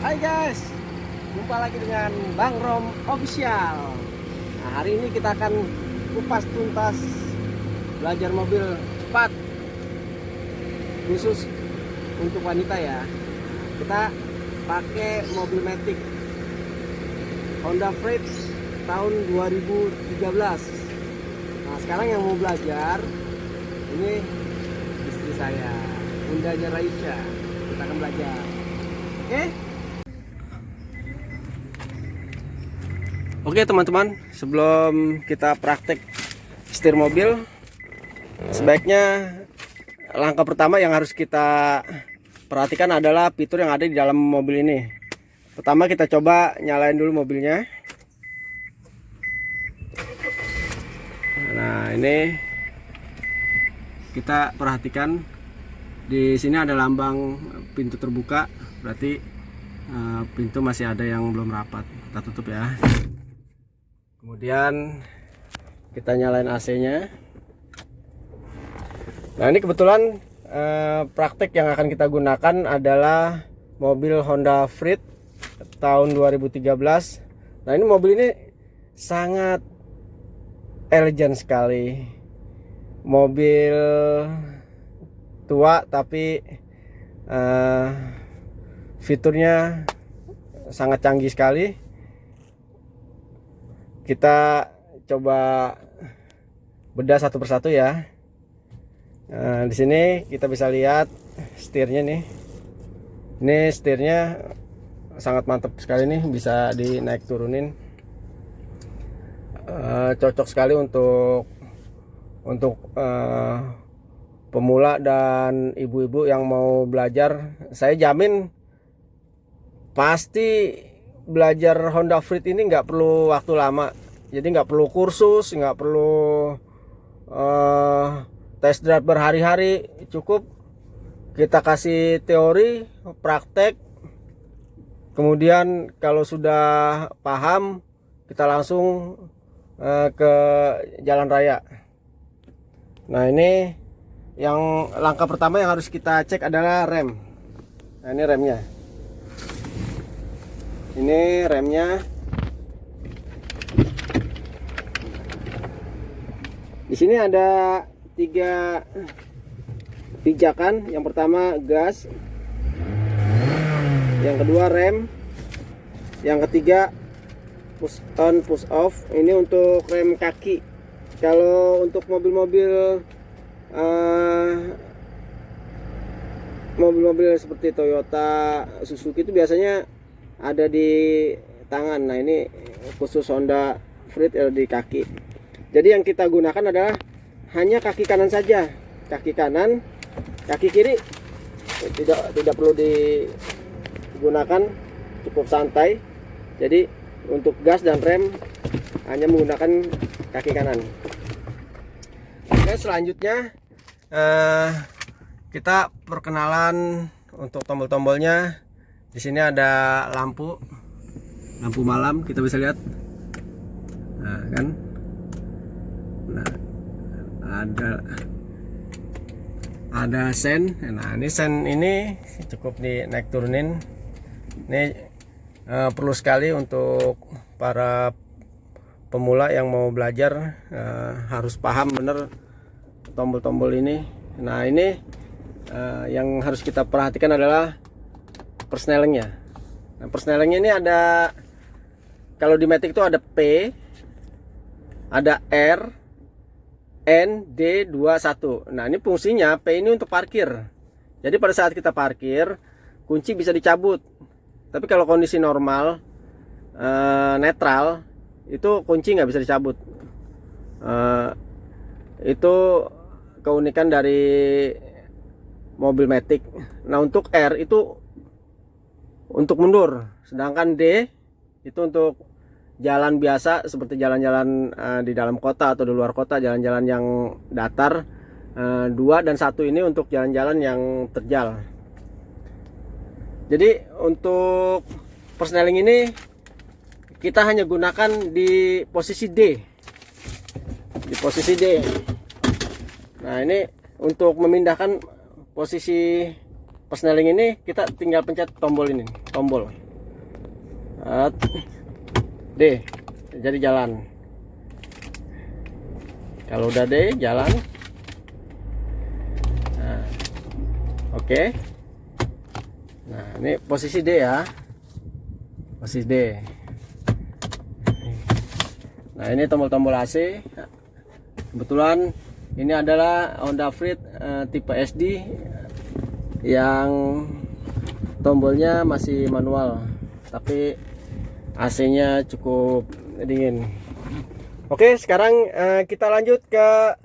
Hai guys, jumpa lagi dengan Bang Rom Official. Nah, hari ini kita akan kupas tuntas belajar mobil cepat khusus untuk wanita ya. Kita pakai mobil Matic Honda Freed tahun 2013. Nah, sekarang yang mau belajar ini istri saya, Bundanya Raisya. Kita akan belajar. Oke? Oke teman-teman, sebelum kita praktek setir mobil, sebaiknya langkah pertama yang harus kita perhatikan adalah fitur yang ada di dalam mobil ini. Pertama kita coba nyalain dulu mobilnya. Nah, ini kita perhatikan di sini ada lambang pintu terbuka, berarti pintu masih ada yang belum rapat. Kita tutup ya. Kemudian kita nyalain AC-nya. Nah, ini kebetulan praktek yang akan kita gunakan adalah mobil Honda Freed tahun 2013. Nah, ini mobil ini sangat elegan sekali. Mobil tua tapi fiturnya sangat canggih sekali. Kita coba bedah satu persatu ya. Nah, di sini kita bisa lihat setirnya nih. Ini setirnya sangat mantap sekali nih, bisa dinaik turunin. Cocok sekali untuk pemula dan ibu-ibu yang mau belajar. Saya jamin pasti belajar Honda Freed ini nggak perlu waktu lama. Jadi nggak perlu kursus, nggak perlu test drive berhari-hari. Cukup kita kasih teori, praktek, kemudian kalau sudah paham kita langsung ke jalan raya. Nah, ini yang langkah pertama yang harus kita cek adalah rem. Nah, ini remnya. Ini remnya. Di sini ada 3 pijakan. Yang pertama gas, yang kedua rem, yang ketiga push on push off. Ini untuk rem kaki. Kalau untuk mobil-mobil mobil-mobil seperti Toyota, Suzuki itu biasanya ada di tangan. Nah, ini khusus Honda Freed di kaki. Jadi yang kita gunakan adalah hanya kaki kanan saja. Kaki kanan, kaki kiri tidak perlu digunakan, cukup santai. Jadi untuk gas dan rem hanya menggunakan kaki kanan. Oke, selanjutnya kita perkenalan untuk tombol-tombolnya. Di sini ada lampu malam, kita bisa lihat. Nah, kan? Nah, ada sen. Nah, ini sen ini cukup dinaik turunin. Ini perlu sekali untuk para pemula yang mau belajar, harus paham bener tombol-tombol ini. Nah, ini yang harus kita perhatikan adalah persnelingnya. Nah, persnelingnya ini ada, kalau di Matic itu ada P, ada R, N, D, 2, 1. Nah, ini fungsinya P ini untuk parkir. Jadi pada saat kita parkir, kunci bisa dicabut. Tapi kalau kondisi normal, netral, itu kunci nggak bisa dicabut. Itu keunikan dari mobil Matic. Nah, untuk R itu untuk mundur, sedangkan D itu untuk jalan biasa seperti jalan-jalan di dalam kota atau di luar kota, jalan-jalan yang datar. 2 dan 1 ini untuk jalan-jalan yang terjal. Jadi untuk persneling ini kita hanya gunakan di posisi D. Di posisi D. Nah, ini untuk memindahkan posisi persneling ini kita tinggal pencet tombol ini, tombol. D, jadi jalan. Kalau udah D, jalan. Nah, oke. Nah, ini posisi D ya. Posisi D. Nah, ini tombol-tombol AC. Kebetulan ini adalah Honda Freed tipe SD yang tombolnya masih manual, tapi AC-nya cukup dingin. Oke, sekarang kita lanjut ke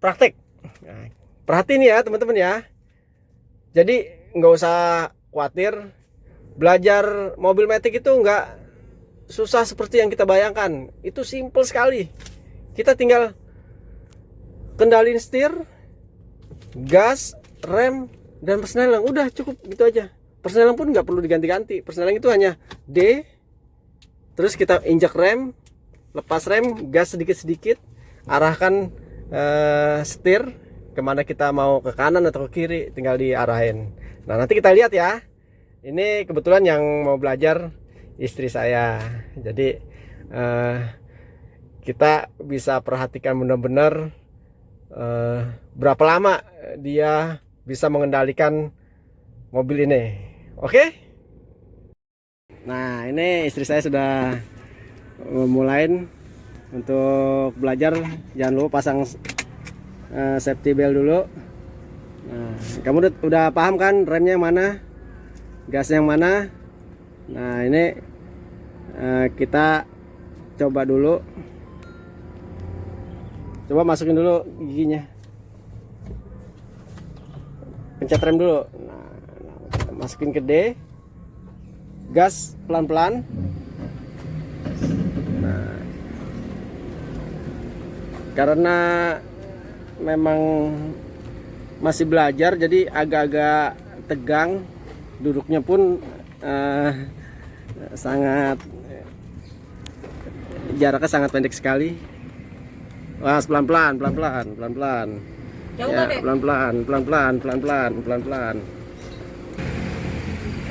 praktek. Nah, perhatiin ya teman-teman ya. Jadi nggak usah khawatir, belajar mobil matic itu nggak susah seperti yang kita bayangkan. Itu simple sekali. Kita tinggal kendalin setir, gas, rem, dan persneling. Udah cukup gitu aja. Persneling pun nggak perlu diganti-ganti. Persneling itu hanya D, terus kita injak rem, lepas rem, gas sedikit-sedikit, arahkan setir kemana kita mau, ke kanan atau ke kiri, tinggal diarahin. Nah, nanti kita lihat ya. Ini kebetulan yang mau belajar istri saya. Jadi kita bisa perhatikan benar-benar berapa lama dia bisa mengendalikan mobil ini. Oke? Nah, ini istri saya sudah memulai untuk belajar. Jangan lupa pasang safety belt dulu. Nah, kamu udah paham kan remnya yang mana, gasnya yang mana? Nah, ini kita coba dulu. Coba masukin dulu giginya. Pencet rem dulu. Nah, masukin ke D. Gas pelan-pelan. Nah, karena memang masih belajar, jadi agak-agak tegang. Duduknya pun sangat, jaraknya sangat pendek sekali. Wah, pelan-pelan, pelan-pelan, pelan-pelan. Ya, pelan-pelan, pelan-pelan, pelan-pelan, pelan-pelan.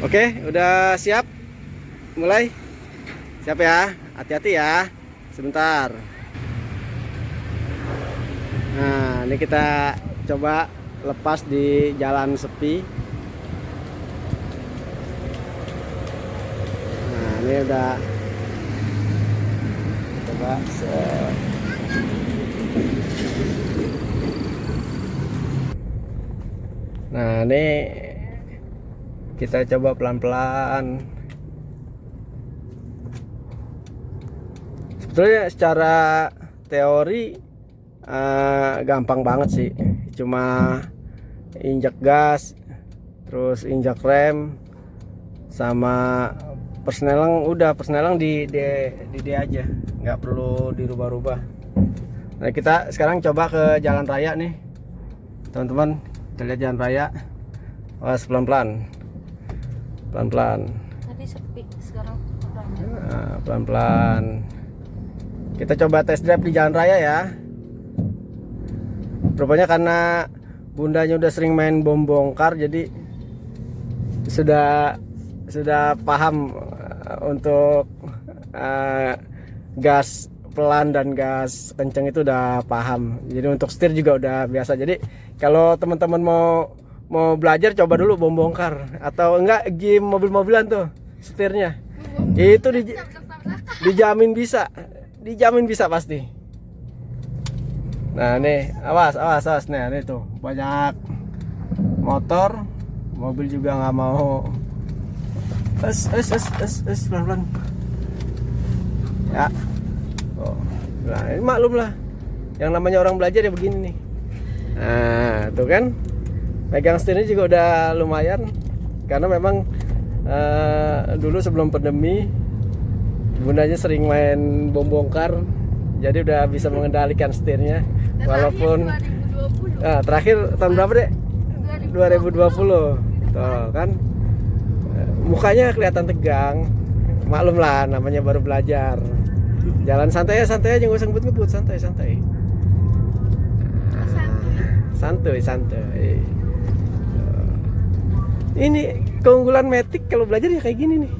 Oke, udah siap? Mulai? Siap ya? Hati-hati ya. Sebentar. Nah, ini kita coba lepas di jalan sepi. Nah, ini udah coba Nah, ini kita coba pelan-pelan. Sebetulnya secara teori gampang banget sih. Cuma injak gas, terus injak rem, sama persneling. Udah, persneling di D aja, nggak perlu dirubah-rubah. Nah, kita sekarang coba ke jalan raya nih teman-teman. Kita lihat jalan raya. Awas, pelan-pelan, pelan-pelan. Tadi sepi, sekarang nah, pelan-pelan. Kita coba test drive di jalan raya ya. Rupanya karena bundanya udah sering main bom bongkar, jadi sudah paham untuk gas pelan dan gas kenceng itu udah paham. Jadi untuk setir juga udah biasa. Jadi kalau teman-teman mau belajar, coba dulu bom bongkar atau enggak game mobil-mobilan tuh setirnya. Itu dijamin bisa. Dijamin bisa pasti. Nah, nih, awas. Nah, ini tuh banyak motor, mobil juga nggak mau. Pelan-pelan. Ya. Oh, nah, ini maklum lah. Yang namanya orang belajar ya begini nih. Nah, tuh kan. Megang setirnya juga udah lumayan. Karena memang dulu sebelum pandemi bundanya sering main bom bongkar. Jadi udah bisa mengendalikan setirnya. Walaupun terakhir tahun berapa deh? 2020. Tuh kan. Mukanya kelihatan tegang. Maklum lah, namanya baru belajar. Jalan santai aja, nggak usah ngebut-ngebut, santai. Santai. Ini keunggulan matic kalau belajar ya kayak gini nih.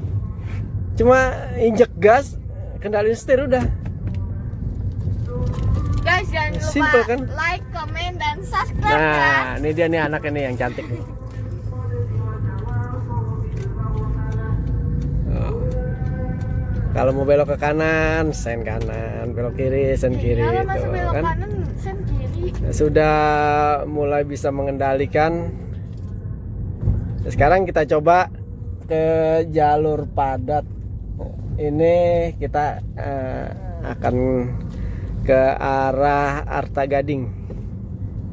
Cuma injek gas, kendalin setir udah. Guys, jangan lupa Simple, kan? like, comment, dan subscribe ya. Nah, ini dia nih anaknya nih yang cantik nih. Oh. Kalau mau belok ke kanan, sen kanan, belok kiri, sen kiri Kalau itu masih belok kan. kanan, sen kiri. Sudah mulai bisa mengendalikan. Sekarang kita coba ke jalur padat. Ini kita akan ke arah Arta Gading.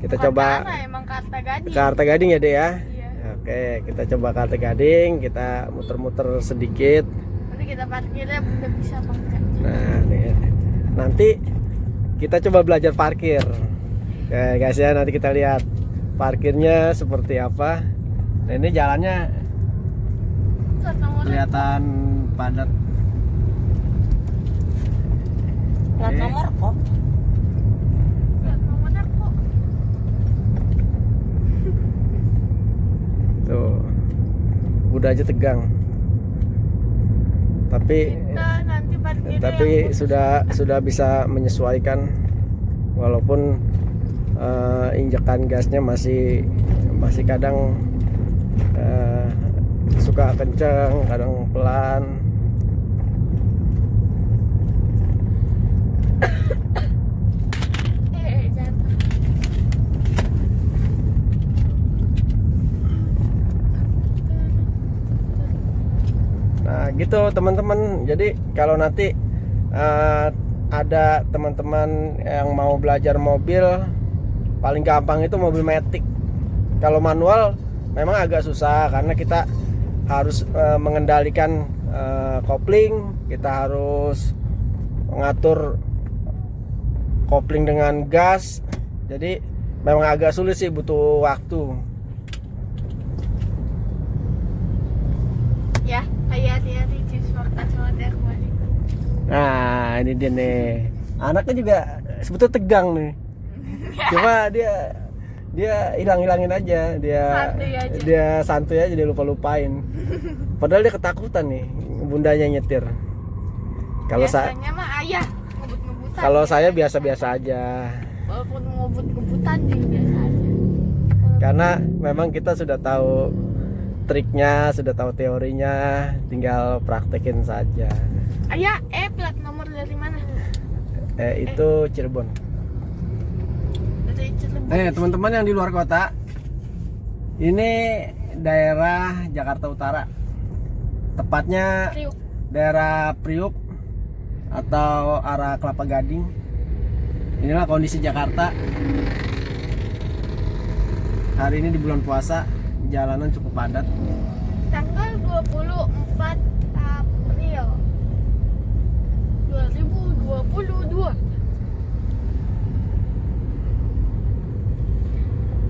Kita Bukan coba ke arah, emang ke Arta Gading. ke Arta Gading ya deh ya. Iya. Oke, kita coba ke Arta Gading. Kita muter-muter sedikit. Nanti kita parkirnya udah bisa apa enggak. Nah, nih. Nanti kita coba belajar parkir. Oke guys ya, nanti kita lihat parkirnya seperti apa. Nah, ini jalannya Plat nomornya, kelihatan padat. Plat nomor kok. plat nomornya kok. Tuh, udah aja tegang. Tapi Kita nanti parkirnya tapi sudah bisa menyesuaikan, walaupun injekan gasnya masih kadang suka kenceng, kadang pelan. jatuh. Nah gitu teman-teman. Jadi kalau nanti ada teman-teman yang mau belajar mobil, paling gampang itu mobil matic. Kalau manual memang agak susah karena kita harus mengendalikan kopling, kita harus mengatur kopling dengan gas. Jadi memang agak sulit sih, butuh waktu. Ya, hati-hati jus kacamata kembali. Nah ini dia nih, anaknya juga sebetulnya tegang nih. Cuma dia hilang-hilangin aja, Santuy aja. dia santuy aja, dia lupa-lupain. Padahal dia ketakutan nih bundanya nyetir. Kalau Biasanya mah ayah ngebut-ngebutan. kalau saya biasa-biasa aja. Walaupun ngebut-ngebutan juga biasa aja. Karena memang kita sudah tahu triknya, sudah tahu teorinya, tinggal praktekin saja. Ayah, plat nomor dari mana? Itu Cirebon. Dari Cirebon. Teman-teman yang di luar kota, ini daerah Jakarta Utara, tepatnya Priuk. daerah Priuk atau arah Kelapa Gading. Inilah kondisi Jakarta hari ini di bulan puasa. Jalanan cukup padat. Tanggal 24 April 2022.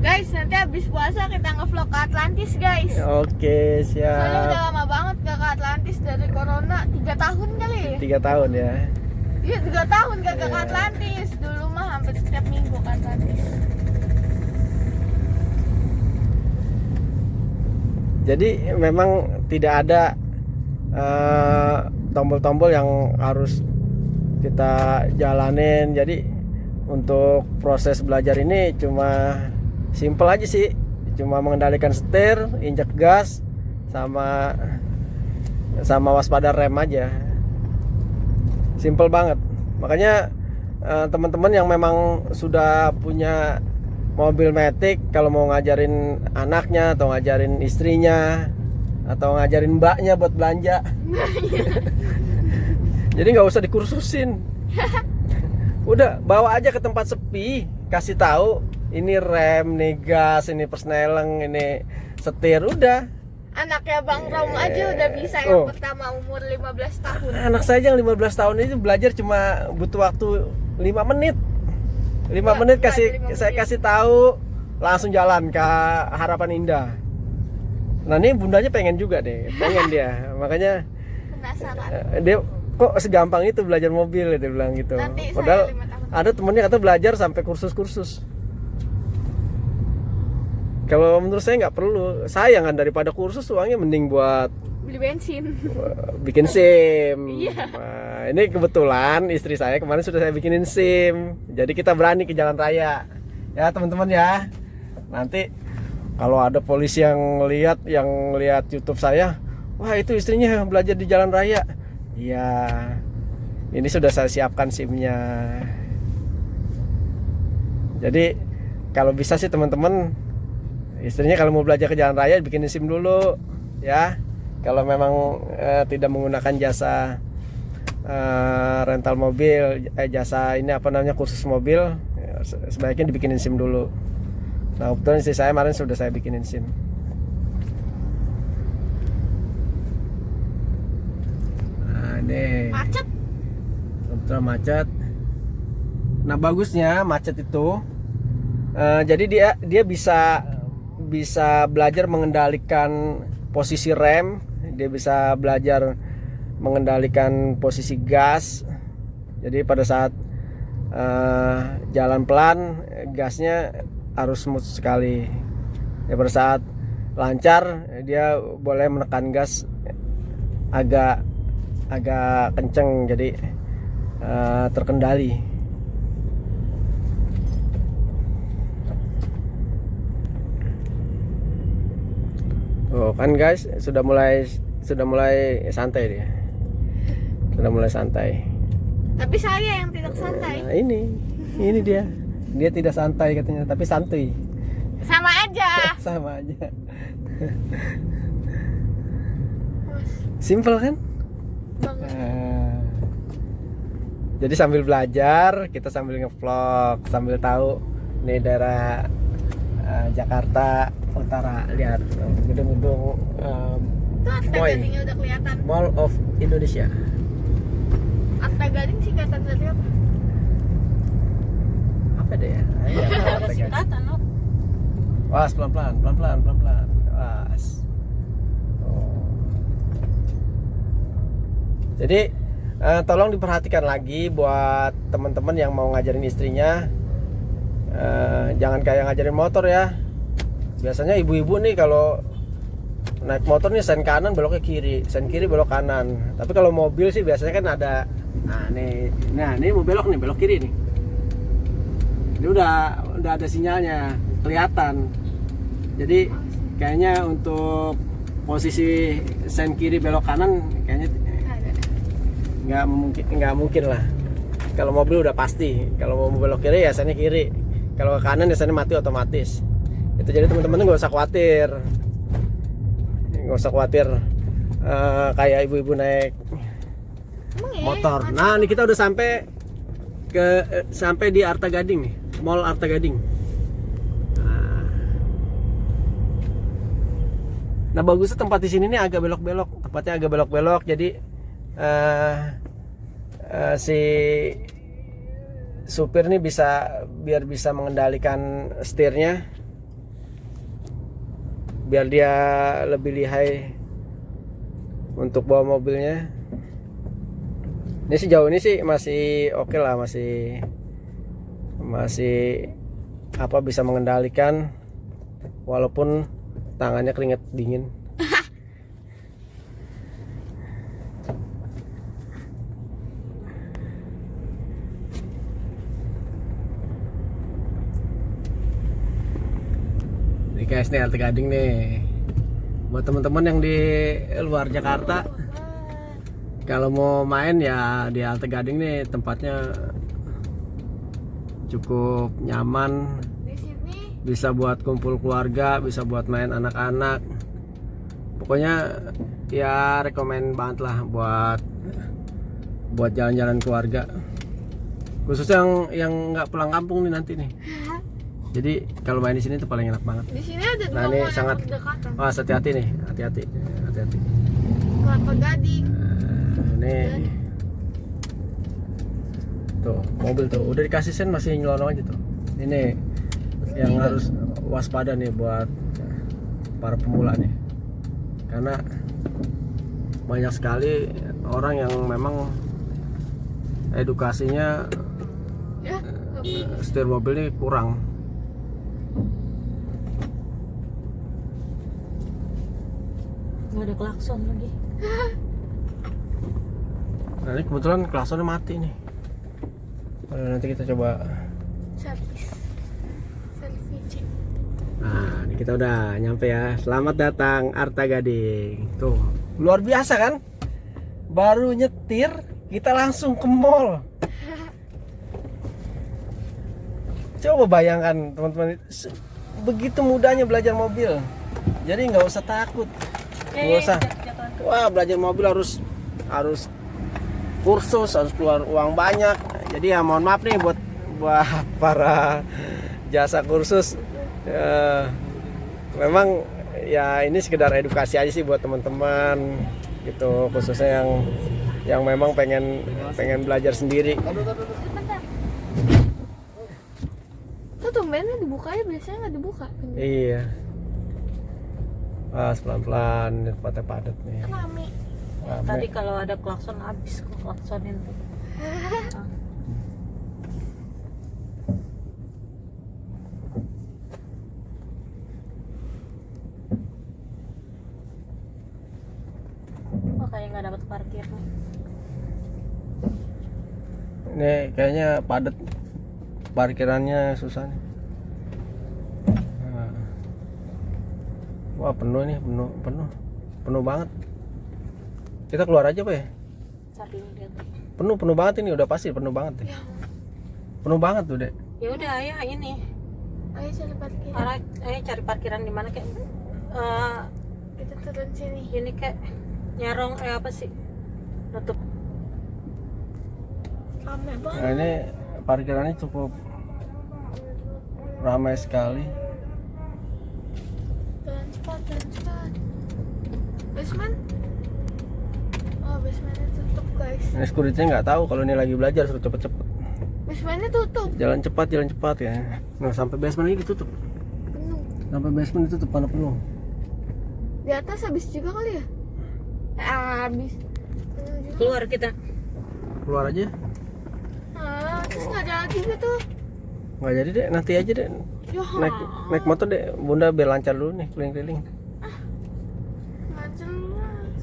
Guys, nanti habis puasa kita nge-vlog ke Atlantis, guys. Oke, Soalnya udah siap. lama banget gak ke Atlantis dari corona, 3 tahun kali ya? 3 tahun ya. Iya, 3 tahun gak ke Iya. Atlantis. Dulu mah hampir setiap minggu ke Atlantis. Jadi memang tidak ada tombol-tombol yang harus kita jalanin. Jadi untuk proses belajar ini cuma simple aja sih, cuma mengendalikan setir, injek gas, sama waspada rem aja. Simple banget. Makanya teman-teman yang memang sudah punya mobil matic, kalau mau ngajarin anaknya atau ngajarin istrinya atau ngajarin mbaknya buat belanja, jadi nggak usah dikursusin. Udah bawa aja ke tempat sepi, kasih tahu ini rem, ini gas, ini persneleng, ini setir, udah. Anaknya Bang Rom aja udah bisa Oh. yang pertama umur 15 tahun. Anak saya yang 15 tahun ini belajar cuma butuh waktu 5 menit. 5 menit saya kasih tahu, langsung jalan ke Harapan Indah. Nah ini bundanya pengen juga deh, pengen dia. Makanya Penasaran. dia kok segampang itu belajar mobil, dia bilang gitu. Nanti saya Padahal 5 tahun. ada temennya kata belajar sampai kursus-kursus. Kalau menurut saya nggak perlu. Sayang kan, daripada kursus uangnya mending buat Beli bensin. bikin SIM. Iya. Nah, ini kebetulan istri saya kemarin sudah saya bikinin SIM. Jadi kita berani ke jalan raya. Ya teman-teman ya. Nanti kalau ada polisi yang lihat YouTube saya, wah itu istrinya belajar di jalan raya. Iya. Ini sudah saya siapkan SIM-nya. Jadi kalau bisa sih teman-teman, istrinya kalau mau belajar ke jalan raya bikinin SIM dulu ya. Kalau memang tidak menggunakan jasa rental mobil, jasa ini apa namanya kursus mobil, ya, sebaiknya dibikinin SIM dulu. Nah kebetulan istri saya kemarin sudah saya bikinin SIM. Nah ini Macet. kebetulan macet. Nah bagusnya macet itu, jadi dia bisa belajar mengendalikan posisi rem, dia bisa belajar mengendalikan posisi gas. Jadi pada saat jalan pelan, gasnya harus smooth sekali. Ya pada saat lancar dia boleh menekan gas agak kenceng, jadi terkendali. Oh kan guys, sudah mulai santai dia. Sudah mulai santai. Tapi saya yang tidak santai. Nah, ini dia. Dia tidak santai katanya, tapi santuy. Sama aja. Sama aja. Simple kan? Banget. Jadi sambil belajar, kita sambil ngevlog, sambil tahu nih daerah Jakarta Utara. Lihat gedung-gedung Itu Arta Moy. Gadingnya udah kelihatan. Mall of Indonesia. Arta Gading sih kelihatan dari apa? Apa deh ya? Iya, Ada apa kan? singkatan loh. Was, pelan-pelan. Was. Oh. Jadi tolong diperhatikan lagi buat teman-teman yang mau ngajarin istrinya. Jangan kayak ngajarin motor ya. Biasanya ibu-ibu nih kalau naik motor nih sen kanan beloknya kiri, sen kiri belok kanan. Tapi kalau mobil sih biasanya kan ada, nah ini mau belok nih, belok kiri nih. Ini udah ada sinyalnya, kelihatan. Jadi kayaknya untuk posisi sen kiri belok kanan kayaknya nggak mungkin lah. Kalau mobil udah pasti, kalau mau belok kiri ya sennya kiri, kalau ke kanan ya sennya mati otomatis. Itu jadi teman-teman nggak usah khawatir, kayak ibu-ibu naik motor. Nah ini kita udah sampai di Arta Gading nih, Mall Arta Gading. Nah bagusnya tempat di sini nih agak belok-belok, tempatnya agak belok-belok, jadi si supir nih biar bisa mengendalikan setirnya, biar dia lebih lihai untuk bawa mobilnya. Ini sejauh ini sih masih oke lah, masih bisa mengendalikan walaupun tangannya keringet dingin. Nih guys, nih Arta Gading nih. Buat teman-teman yang di luar Jakarta, kalau mau main ya di Arta Gading nih, tempatnya cukup nyaman. Di sini Bisa buat kumpul keluarga, bisa buat main anak-anak. Pokoknya ya rekomen banget lah buat jalan-jalan keluarga. Khususnya yang nggak pulang kampung nih nanti nih. Jadi kalau main di sini tuh paling enak banget. di sini ada Nah, dua ini mall yang sangat- berdekatan. Oh, hati-hati nih, hati-hati. Kelapa Gading. Ini tuh mobil tuh udah dikasih sen masih nyelonong aja tuh. Ini yang harus waspada nih buat para pemula nih, karena banyak sekali orang yang memang edukasinya Ya, setir mobil ini kurang. Nggak ada klakson lagi. Nah, ini kebetulan klaksonnya mati nih. Nanti kita coba. Selfie check. Nah, ini kita udah nyampe ya. Selamat datang Arta Gading. Tuh, luar biasa kan? Baru nyetir, kita langsung ke mall. Coba bayangkan teman-teman, begitu mudahnya belajar mobil. Jadi nggak usah takut, nggak usah. Wah, belajar mobil harus kursus, harus keluar uang banyak. Jadi ya mohon maaf nih buat para jasa kursus. Memang ya ini sekedar edukasi aja sih buat teman-teman gitu, khususnya yang memang pengen belajar sendiri. Tuh tumbennya dibuka ya, biasanya nggak dibuka. Iya. Pas pelan-pelan, tempatnya padat nih. Rame. Rame. Tadi kalau ada klakson habis kok klaksonin tuh. Oh, kayak nggak dapat parkir nih. Ini kayaknya padat, parkirannya susah nih. Nah. Wah, penuh nih, penuh banget. Kita keluar aja Pak ya. Cari lihat. Penuh banget ini, udah pasti penuh banget ya. Penuh banget tuh Dek. Ya udah, ayo ini. Ayo cari parkir. Ayo cari parkiran di mana kayak Kita turun sini. ini kayak nyarong apa sih? Nutup. Rame banget. Nah, ini parkirannya cukup ramai sekali. Jalan cepat. Basement. Oh, basementnya tutup guys. Ini security nggak tahu kalau ini lagi belajar, suruh cepet-cepet. Basementnya tutup. Jalan cepat ya. Nah, sampai basement ini ditutup. Penuh. Sampai basement ditutup karena penuh. Di atas habis juga kali ya? Habis. Penuh juga. Keluar kita. Keluar aja. Terus nggak ada lagi gitu. Nggak jadi Dek, nanti aja Dek. Ya, Naik motor Dek, Bunda biar lancar dulu nih keliling-keliling. nggak jelas.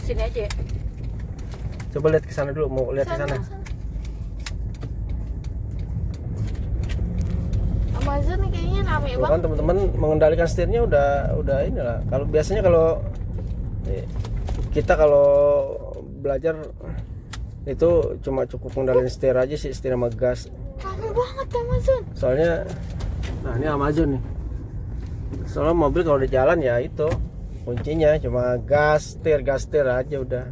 Sini aja ya. Coba lihat ke sana dulu, mau lihat ke sana. Amazon nih kayaknya rame Tuh kan banget. teman-teman mengendalikan setirnya udah inilah. Kalau biasanya kalau kita kalau belajar itu cuma cukup mengendalikan setir aja sih, setir sama gas. Rame banget Amazon. Soalnya nah ini Amazon nih. Soalnya mobil kalau di jalan ya itu kuncinya cuma gas setir aja udah.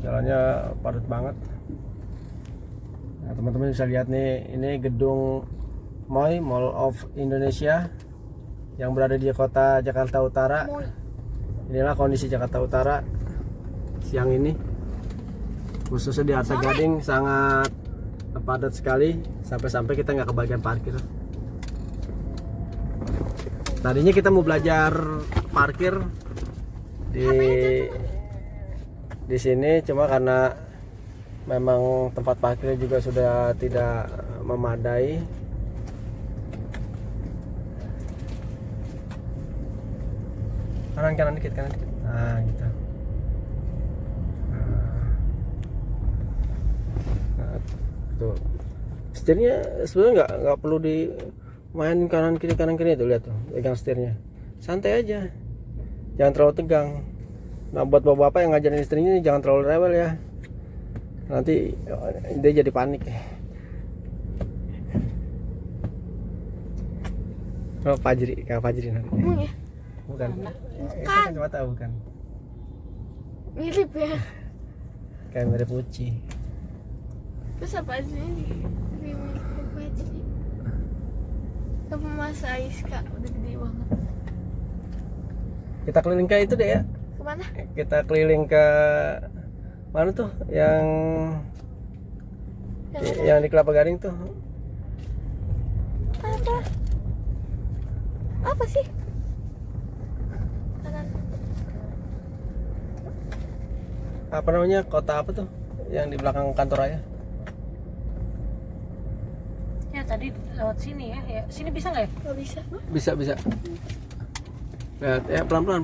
Jalannya padat banget. Nah, teman-teman bisa lihat nih, ini gedung MOI, Mall of Indonesia yang berada di kota Jakarta Utara. Moi. Inilah kondisi Jakarta Utara siang ini, khususnya di Arta Gading sangat padat sekali, sampai-sampai kita nggak kebagian parkir. Tadinya kita mau belajar parkir di sini, cuma karena memang tempat parkirnya juga sudah tidak memadai. Kanan dikit. Nah, gitu. Nah, tuh. Setirnya sebenarnya nggak perlu dimainin kanan kiri tuh, lihat tuh, pegang setirnya. Santai aja. Jangan terlalu tegang. Nah, buat bapak-bapak yang ngajarin istrinya jangan terlalu rewel ya. Nanti dia jadi panik. Oh, Kak Fajri nanti. Emang ya? Bukan. Itu kacamata bukan. Mirip ya. Kayak mirip Uci. Terus apa sih ini? Mirip apa aja sih? Sama Mas Aiska udah gede banget. Kita keliling ke itu deh ya. Kemana? Kita keliling ke mana tuh? Yang di Kelapa Gading tuh. Apa? Apa sih? Kanan. Apa namanya? Kota apa tuh? Yang di belakang kantor raya. Ya tadi lewat sini ya. Ya, sini bisa nggak ya? Nggak bisa. Bisa. Lihat, ya pelan-pelan.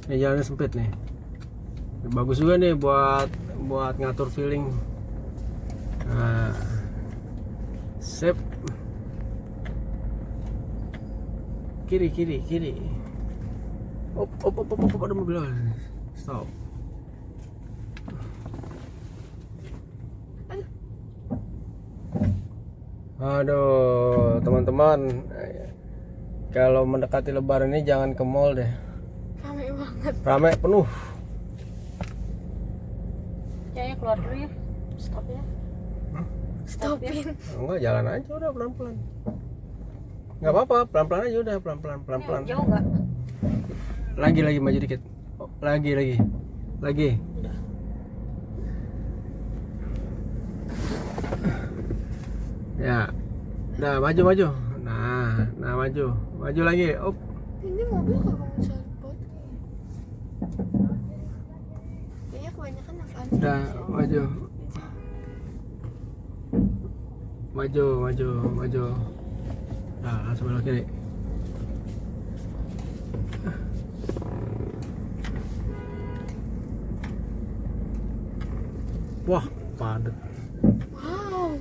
Ini jalannya sempit nih. Bagus juga nih buat ngatur feeling. Nah, sip. Kiri. Op, ada mobil. Stop. Aduh, teman-teman, kalau mendekati Lebaran ini jangan ke mall deh. Rame banget. Rame penuh. Ya keluar dulu ya. Stop ya. Stopin. Enggak, jalan aja udah pelan-pelan. Nggak apa-apa, pelan-pelan aja udah, pelan-pelan. Jauh nggak? Lagi maju dikit. Oh, lagi. Udah. Ya. Nah, maju. Nah, maju. Maju lagi. Op. Ini mobil kagak bisa buat. Kayaknya kebanyakan apaan sih? Udah, maju. Nah, langsung belok kiri. Wah, padat. Wow.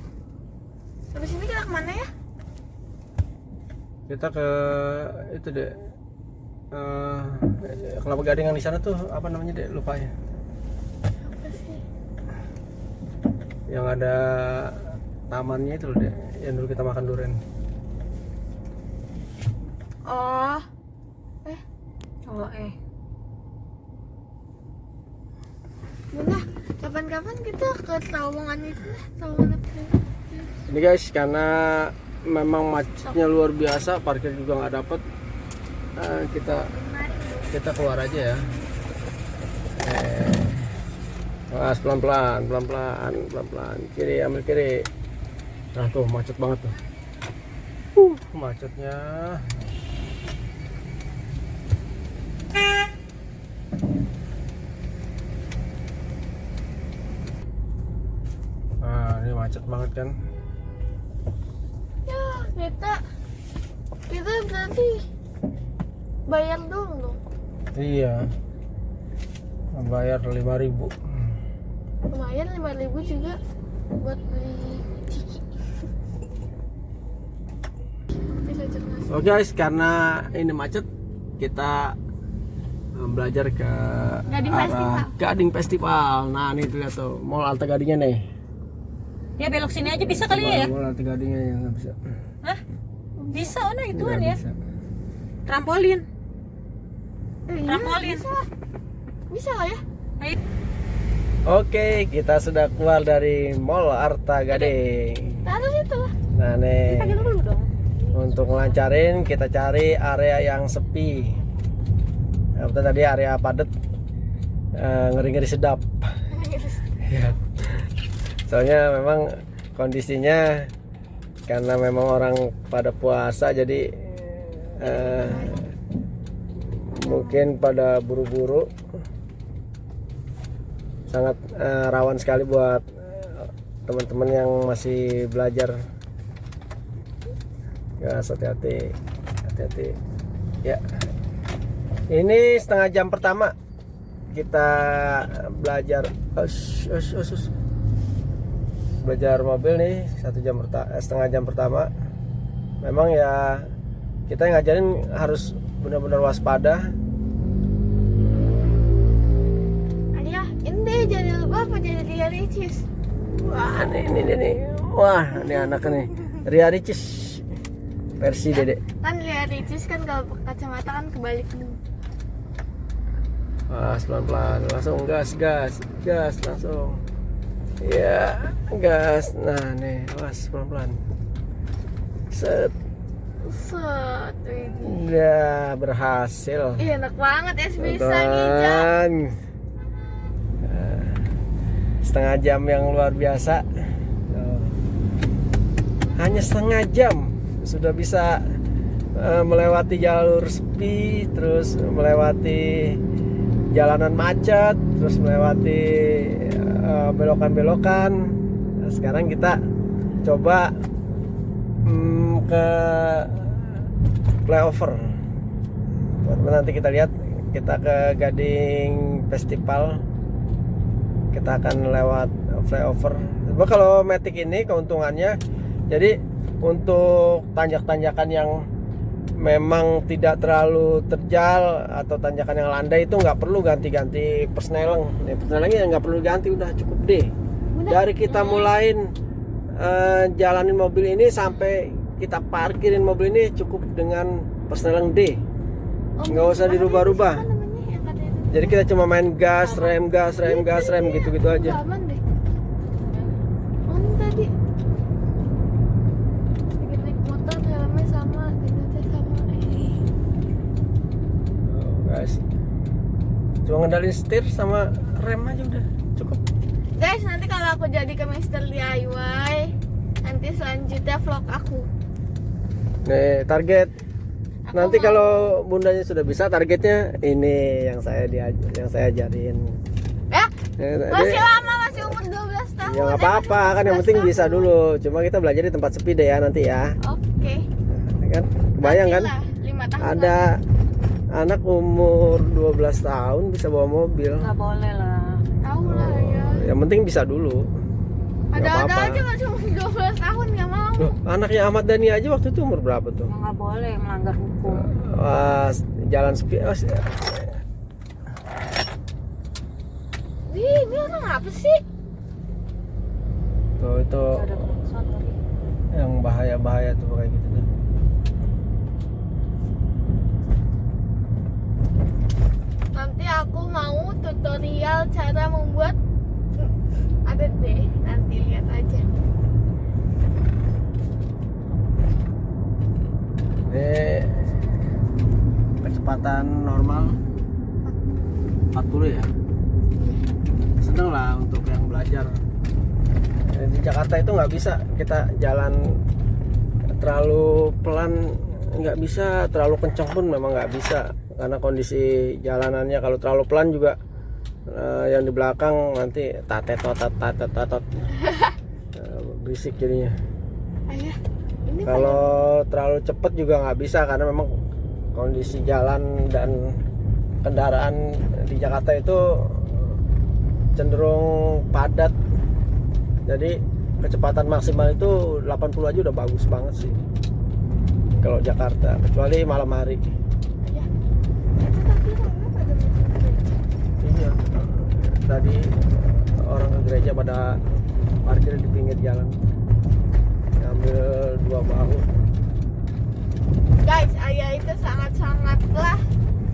Habis ini kita kemana ya? Kita ke itu deh. Kelapa Gading yang di sana tuh apa namanya deh, lupa ya. Apa sih? Yang ada tamannya itu loh deh, yang dulu kita makan durian. Oh. Bunda, kapan-kapan kita ke terowongan itu lah, terowongan apa? Ini guys, karena memang macetnya luar biasa, parkir juga nggak dapet. Kita keluar aja ya. Mas, pelan-pelan. Kiri, ambil kiri. Nah tuh macet banget tuh. Macetnya. Nah, ini macet banget kan. Ya, kita berarti bayar dulu dong. Iya. Bayar 5.000. Lumayan 5.000 juga buat beli ciki. Oke guys, karena ini macet, kita belajar ke Gading arah Festival. Gading Festival. Nah, ini lihat tuh, Mall Alta Gadingnya nih. Ya belok sini aja bisa kali ya? Mall Alta Gadingnya yang nggak bisa. Hah? Bisa, oh nah ituan Nggak ya. bisa. Trampolin. Iya, Trampolin. bisa lah ya. Ayo. Oke, kita sudah keluar dari Mall Arta Gading. Taruh situ lah. Nah nih, Pakai dulu dong. untuk ngelancarin kita cari area yang sepi. Nah, betul tadi area padat, ngeri-ngeri sedap. Ya. Soalnya memang kondisinya karena memang orang pada puasa, jadi mungkin pada buru-buru, sangat rawan sekali buat teman-teman yang masih belajar. Gas, hati-hati ya. Ini setengah jam pertama kita belajar belajar mobil nih, setengah jam pertama. Memang ya kita yang ngajarin harus benar-benar waspada. Ayah, ini jadi lupa apa jadi Ria Ricis. Wah, ini. Wah, ini anaknya nih. Ria Ricis versi Dedek. Kan Ria Ricis kan kalau kacamata kan kebalik dulu. Pelan-pelan, langsung gas langsung. Ya, gas. Nah, nih, awas pelan-pelan. Set. Ini. Udah berhasil. Ih, enak banget ya bisa Dan ngijak. setengah jam yang luar biasa. Hanya setengah jam sudah bisa melewati jalur sepi, terus melewati jalanan macet, terus melewati belokan-belokan. Nah, sekarang kita coba ke flyover. Nanti kita lihat, kita ke Gading Festival, kita akan lewat flyover. Coba kalau Matic ini keuntungannya, jadi untuk tanjak-tanjakan yang memang tidak terlalu terjal atau tanjakan yang landai itu nggak perlu ganti-ganti persneleng. Nih, persnelengnya nggak perlu ganti, udah cukup deh. Dari kita mulain jalanin mobil ini sampai kita parkirin mobil ini cukup dengan persneleng D. Nggak usah dirubah-rubah. Jadi kita cuma main gas, rem gitu-gitu aja. Aman deh. Mana tadi? Sedikit naik motor, helmnya sama, tindatnya sama. Guys, cuma ngendalin setir sama rem aja udah cukup. Guys, nanti kalau aku jadi ke Mister DIY, nanti selanjutnya vlog aku. Nih target. Aku Nanti mau- kalau bundanya sudah bisa, targetnya ini yang saya ajarin. Masih lama, masih umur 12 tahun. Ya nggak apa-apa kan, yang penting bisa dulu. Cuma kita belajar di tempat sepi deh ya nanti ya. Oke. Kan kebayang kan? Nantilah, 5 tahun Ada anak umur 12 tahun bisa bawa mobil. Nggak boleh lah. lagi. Tahu lah ya. Yang penting bisa dulu. Nggak Ada-ada apa-apa. aja masih umur 12 tahun nggak mau. Loh, anaknya Ahmad Dhani aja waktu itu umur berapa tuh? Nggak boleh melanggar hukum. Wah, jalan sepi. Ini orang apa sih? Tuh itu Ada klakson tadi. yang bahaya tuh kayak gitu tuh. Nanti aku mau tutorial cara membuat ada deh, nanti lihat aja. Ini kecepatan normal 40 ya. Sedang lah untuk yang belajar. Di Jakarta itu nggak bisa kita jalan terlalu pelan, nggak bisa, terlalu kencang pun memang nggak bisa, karena kondisi jalanannya kalau terlalu pelan juga yang di belakang nanti tatot berisik jadinya. Ayah, ini Kalau terlalu cepat juga nggak bisa, karena memang kondisi jalan dan kendaraan di Jakarta itu cenderung padat. Jadi kecepatan maksimal itu 80 aja udah bagus banget sih kalau Jakarta, kecuali malam hari. Ayah, itu tadi mana pada gereja? Iya, tadi orang ke gereja pada parkir di pinggir jalan, ngambil 2 bahu. Guys, ayah itu sangat-sangatlah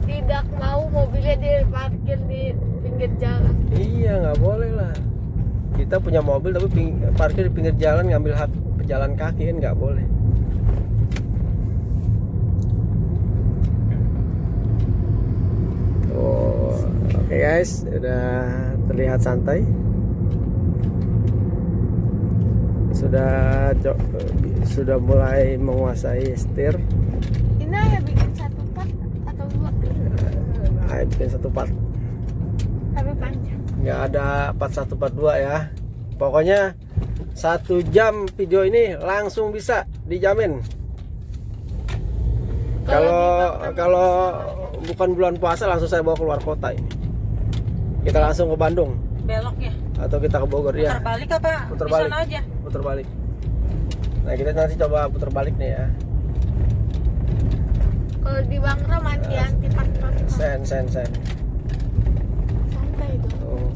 tidak mau mobilnya diparkir di pinggir jalan. Iya, nggak boleh lah. Kita punya mobil tapi parkir di pinggir jalan, ngambil hak pejalan kaki kan nggak boleh. Oh, oke guys, udah terlihat santai. Sudah mulai menguasai setir. Ini ayah bikin 1 part atau 2? Ayo bikin 1 part. Tapi panjang. Nggak ada part 1 part 2 ya. Pokoknya 1 jam video ini langsung bisa dijamin. Kalau bukan bulan puasa langsung saya bawa keluar kota ini. Kita langsung ke Bandung Belok ya. atau kita ke Bogor ya. Putar balik apa? Putar Di balik. sana aja. Putar balik. Nah, kita nanti coba putar balik nih ya. Kalau di Bangro anti part-part. Sen. Santai dong. Tuh.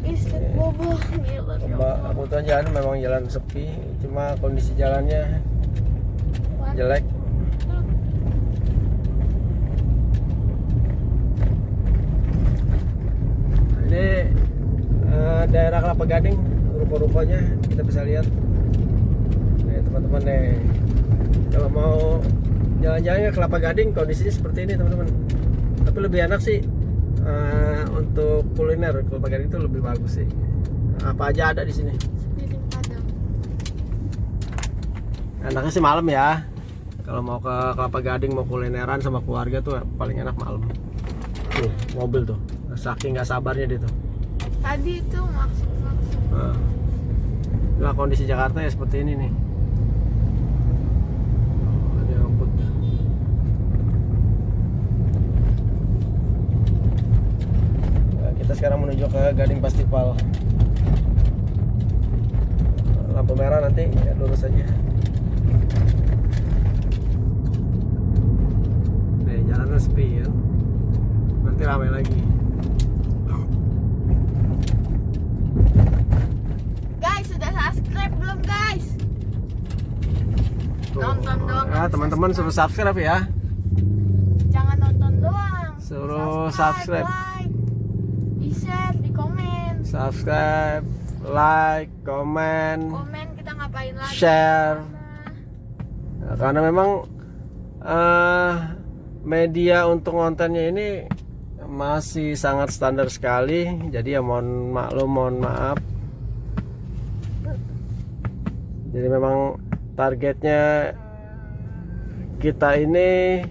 Istri boboh ngiler. Kebetulan jalan memang jalan sepi, cuma kondisi jalannya jelek. Ini daerah Kelapa Gading, ruko-rukonya kita bisa lihat. Nih teman-teman nih, kalau mau jalan-jalan ke Kelapa Gading kondisinya seperti ini teman-teman. Tapi lebih enak sih untuk kuliner. Kelapa Gading itu lebih bagus sih. Apa aja ada di sini. Piring Padang. Enaknya sih malam ya. Kalau mau ke Kelapa Gading mau kulineran sama keluarga tuh paling enak malam. Tuh mobil tuh, saking nggak sabarnya dia tuh. Tadi itu maksud. Nah, kondisi Jakarta ya seperti ini nih. Ada rumput. Nah, kita sekarang menuju ke Gading Festival. Lampu merah nanti ya, lurus aja. Nih jalannya sepi ya. Nanti ramai lagi. Guys, sudah subscribe belum guys? Tuh. Nonton doang. Ya teman-teman suruh subscribe ya. Jangan nonton doang. Suruh subscribe. Like, di share, di komen. Subscribe, like, komen, Komen kita ngapain lagi? share. Nah, karena memang media untuk kontennya ini masih sangat standar sekali. Jadi ya mohon maaf. Jadi memang targetnya kita ini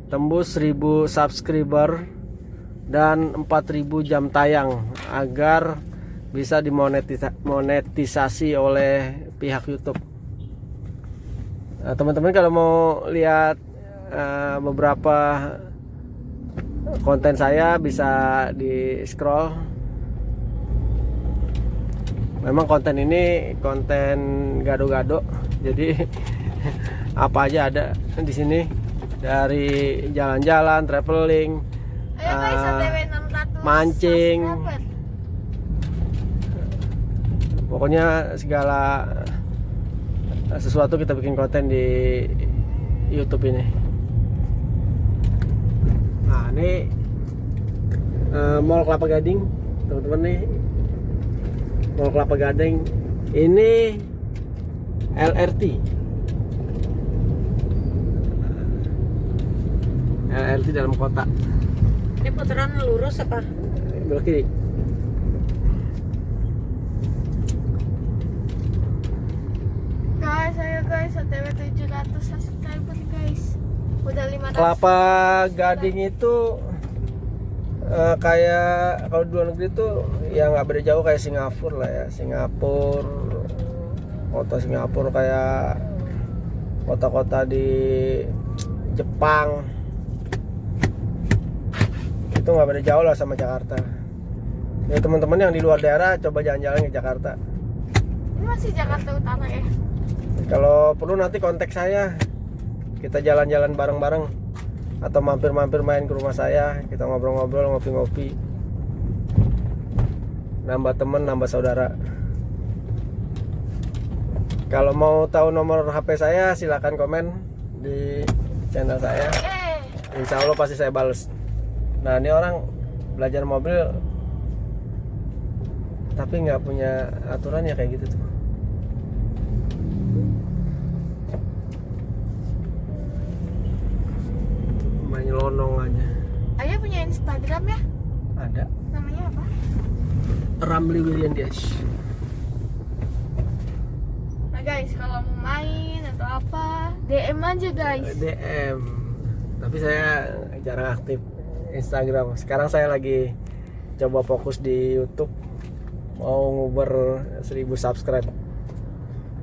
tembus 1000 subscriber dan 4000 jam tayang agar bisa dimonetisasi oleh pihak YouTube. Nah, teman-teman kalau mau lihat beberapa konten saya bisa di scroll. Memang konten ini konten gado-gado, jadi apa aja ada di sini, dari jalan-jalan, traveling, Ayo guys, OTW 600 mancing. subscriber. Pokoknya segala sesuatu kita bikin konten di YouTube ini. Nah ini Mall Kelapa Gading, teman-teman nih. Mall Kelapa Gading ini LRT. LRT dalam kota. Ini putaran lurus apa? Belok kiri. Guys, ayo guys, OTW 700 subscriber guys. Udah 500. Kelapa Gading itu kayak kalau di luar negeri tuh ya nggak beda jauh kayak Singapura lah ya. Kota Singapura kayak kota-kota di Jepang itu nggak beda jauh lah sama Jakarta. Ya teman-teman yang di luar daerah coba jalan-jalan ke Jakarta. Ini masih Jakarta Utara ya? Kalau perlu nanti kontak saya, kita jalan-jalan bareng-bareng atau mampir-mampir main ke rumah saya, kita ngobrol-ngobrol, ngopi-ngopi, nambah temen, nambah saudara. Kalau mau tahu nomor HP saya silakan komen di channel saya, insya Allah pasti saya bales. Nah ini orang belajar mobil tapi nggak punya aturan ya kayak gitu tuh. Nyelonong aja. Ayah punya Instagram ya? Ada. Namanya apa? Ramli William Dias. Nah guys, kalau mau main atau apa, DM aja guys. DM. Tapi saya jarang aktif Instagram. Sekarang saya lagi coba fokus di YouTube. Mau nguber 1000 subscribe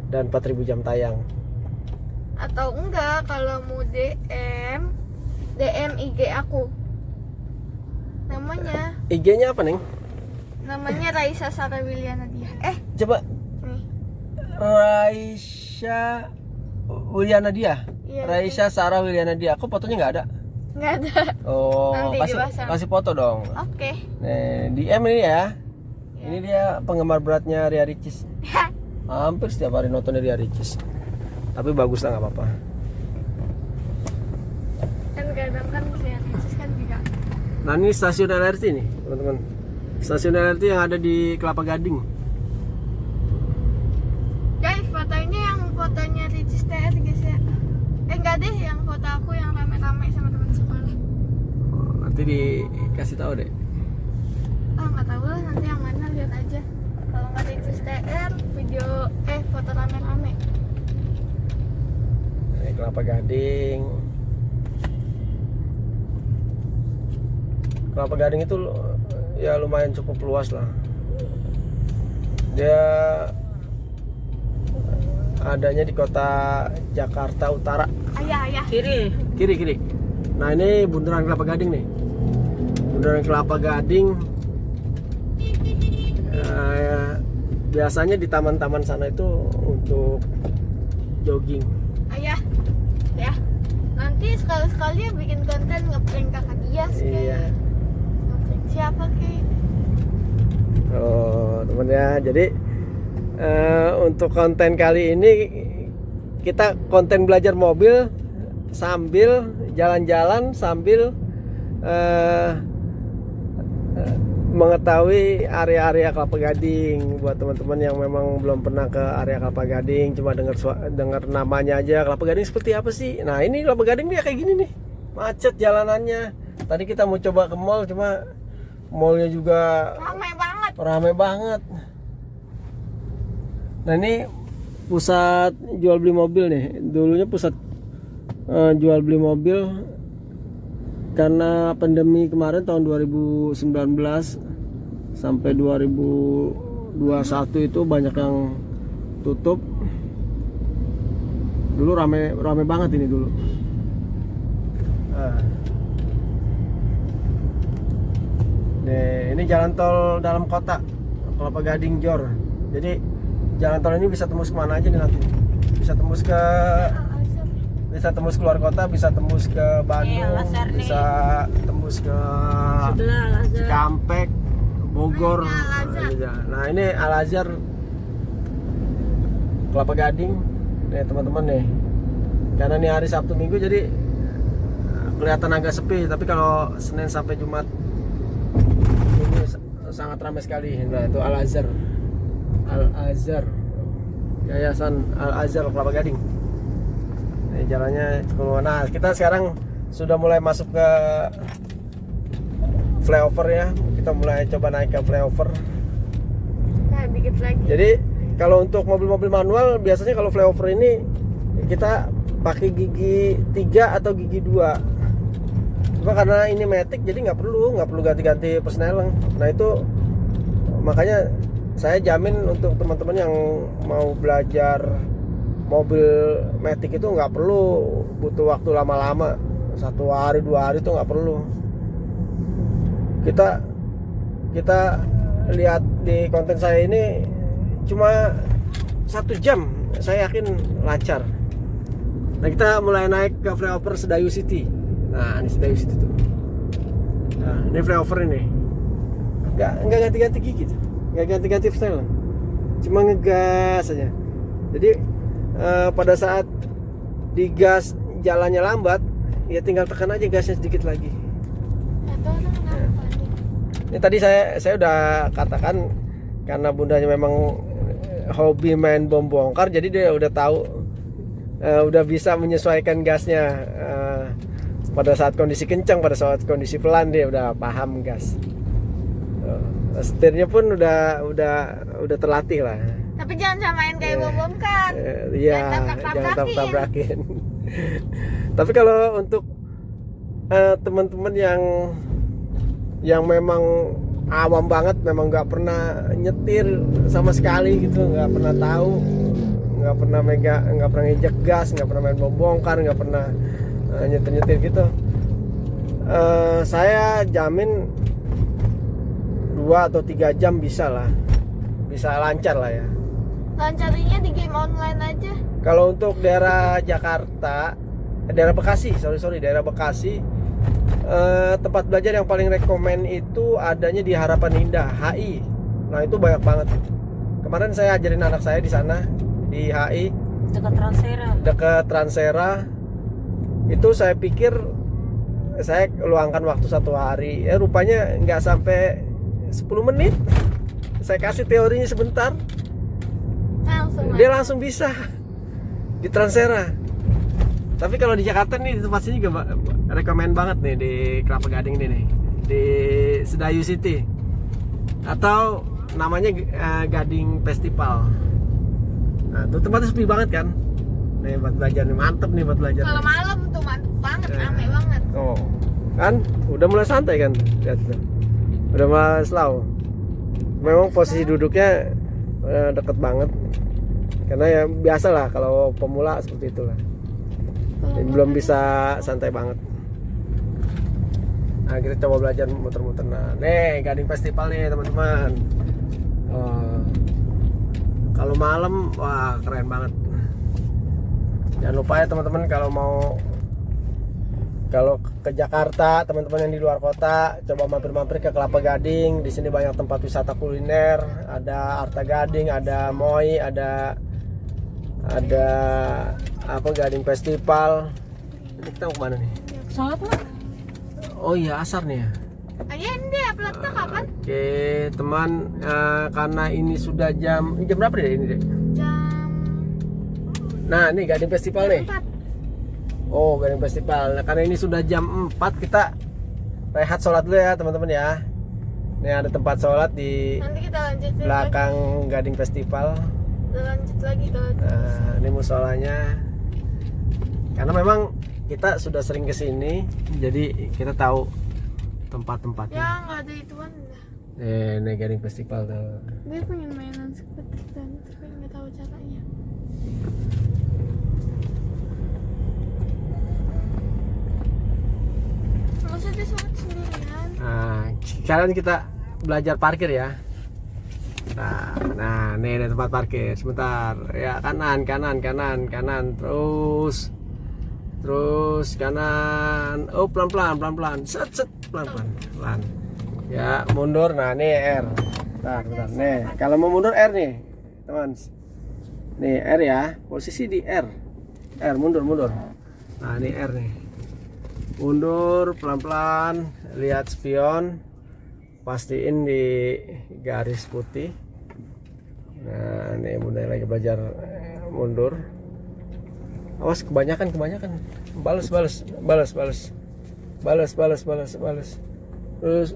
dan 4000 jam tayang. Atau enggak, kalau mau DM IG aku. Namanya IG-nya apa, Neng? Namanya Raisa Sarah Wiliana dia. Coba Nih. Raisa Wiliana dia. Iya, Raisa Sarah Wiliana dia. Kok fotonya nggak ada? Nggak ada. Oh, Nanti dipasang. kasih foto dong. Oke. Nih, DM ini ya. Ya. Ini dia penggemar beratnya Ria Ricis. Hampir setiap hari nonton Ria Ricis. Tapi bagus lah, nggak apa-apa. Kan kadang kan saya Ricis kan juga. Nah ini stasiun LRT nih teman-teman. Stasiun LRT yang ada di Kelapa Gading. Guys, fotonya yang fotonya Ricis TR guys ya. Enggak deh, yang foto aku yang rame-rame sama teman sekolah. Oh, nanti dikasih tahu deh. Nggak tahu lah, nanti yang mana lihat aja. Kalau nggak Ricis TR, video foto rame-rame. Ini Kelapa Gading. Kelapa Gading itu ya lumayan cukup luas lah. Dia adanya di kota Jakarta Utara. Ayah. Kiri. Kiri. Nah ini Bundaran Kelapa Gading nih. Bundaran Kelapa Gading. Biasanya di taman-taman sana itu untuk jogging. Ayah. Ya. Nanti sekali-sekali bikin konten ngeprank kakak Dias Iya. kayak. Ngeprank siapa kayak. Oh teman ya. Jadi untuk konten kali ini kita konten belajar mobil sambil jalan-jalan sambil mengetahui area-area Kelapa Gading. Buat teman-teman yang memang belum pernah ke area Kelapa Gading, cuma dengar namanya aja, Kelapa Gading seperti apa sih? Nah ini Kelapa Gading dia kayak gini nih, macet jalanannya. Tadi kita mau coba ke mall, cuma mallnya juga ramai banget. Nah ini pusat jual beli mobil nih. Dulunya pusat jual beli mobil. Karena pandemi kemarin tahun 2019 sampai 2021 itu banyak yang tutup. Dulu rame banget ini dulu. Nih, ini jalan tol dalam kota Kelapa Gading Jor. Jadi jalan tol ini bisa tembus kemana aja nih nanti. Bisa tembus keluar kota, bisa tembus ke Bandung, bisa tembus ke Cikampek, Bogor. Nah ini Al Azhar Kelapa Gading. Nih teman-teman nih, karena ini hari Sabtu Minggu jadi kelihatan agak sepi. Tapi kalau Senin sampai Jumat ini sangat ramai sekali. Nah itu Al Azhar, Yayasan Al Azhar Kelapa Gading. Ini jalannya cukup. Nah kita sekarang sudah mulai masuk ke flyover ya. Kita mulai coba naik ke flyover. Nah dikit lagi. Jadi kalau untuk mobil-mobil manual biasanya kalau flyover ini kita pakai gigi 3 atau gigi 2. Cuma karena ini matic jadi nggak perlu ganti-ganti persneling. Nah itu makanya saya jamin untuk teman-teman yang mau belajar mobil matic itu nggak perlu butuh waktu lama-lama, 1 hari 2 hari itu nggak perlu. Kita lihat di konten saya ini cuma 1 jam, saya yakin lancar. Nah kita mulai naik ke flyover Sedayu City. Nah ini Sedayu City tuh. Nah ini flyover ini nggak ganti-ganti gigi tuh, nggak ganti-ganti style, cuma ngegas aja. Jadi pada saat digas jalannya lambat, ya tinggal tekan aja gasnya sedikit lagi. Ini tadi saya udah katakan karena bundanya memang hobi main bom bongkar, jadi dia udah tahu, udah bisa menyesuaikan gasnya pada saat kondisi kencang, pada saat kondisi pelan dia udah paham gas. Setirnya pun udah terlatih lah. Tapi jangan samain kayak bom-bom kan. Iya, jangan tabrak-tabrakin. Tapi kalau untuk teman-teman yang memang awam banget, memang nggak pernah nyetir sama sekali gitu, nggak pernah tahu, nggak pernah nggak pernah injek gas, nggak pernah main bom bongkar, nggak pernah nyetir gitu, saya jamin 2 atau 3 jam bisa lancar lah ya. Lancarinya di game online aja. Kalau untuk daerah Jakarta, daerah Bekasi, daerah Bekasi, tempat belajar yang paling rekomen itu adanya di Harapan Indah, HI. Nah itu banyak banget. Kemarin saya ajarin anak saya di sana, di HI, dekat Transera. Itu saya pikir saya luangkan waktu 1 hari, rupanya nggak sampai 10 menit. Saya kasih teorinya sebentar, dia langsung bisa di Transera. Tapi kalau di Jakarta nih, di tempat sini juga rekomen banget nih, di Kelapa Gading ini nih, di Sedayu City, atau namanya Gading Festival. Nah itu tempatnya sepi banget kan. Nih buat belajar nih, mantep nih buat belajar. Kalau malam tuh mantep banget, rame banget. Oh kan udah mulai santai kan, lihat tuh. Udah mulai slow. Memang posisi duduknya deket banget. Karena ya biasalah kalau pemula seperti itulah. Jadi belum bisa santai banget. Nah, kita coba belajar muter-muter. Nah, nih Gading Festival nih teman-teman. Kalau malam, wah keren banget. Jangan lupa ya teman-teman, kalau ke Jakarta, teman-teman yang di luar kota, coba mampir-mampir ke Kelapa Gading. Di sini banyak tempat wisata kuliner, ada Arta Gading, ada Moi, ada apa Gading Festival. Ini kita mau kemana nih? Sholat lah. Oh iya, asar nih ya. Ayo ini uploadnya kapan? Oke teman, karena ini sudah jam berapa deh ini deh? Jam Nah ini Gading Festival nih. 4. Oh Gading Festival. Nah, karena ini sudah jam 4, kita rehat sholat dulu ya teman-teman ya. Ini ada tempat sholat di Nanti kita lanjut belakang Gading Festival. lanjut lagi kalau Nah ini musolanya. Karena memang kita sudah sering kesini, jadi kita tahu tempat-tempatnya. ya nggak ada ituan dah. Ini Gading Festival tuh. Gue pengen mainan skuter dan tapi nggak tahu caranya. Maksudnya sholat sendirian. Nah, sekarang kita belajar parkir ya. Nah, ini ada tempat parkir. Sebentar, ya kanan, terus kanan. Oh pelan-pelan, set, pelan. Ya mundur. Nah, ini R. Bentar. Nih, kalau mau mundur R nih, teman. Nih R ya, posisi di R. Mundur. Nah, ini R nih. Mundur pelan-pelan, lihat spion, pastiin di garis putih. Nah ini bunda lagi belajar mundur. Awas kebanyakan. Balas. Terus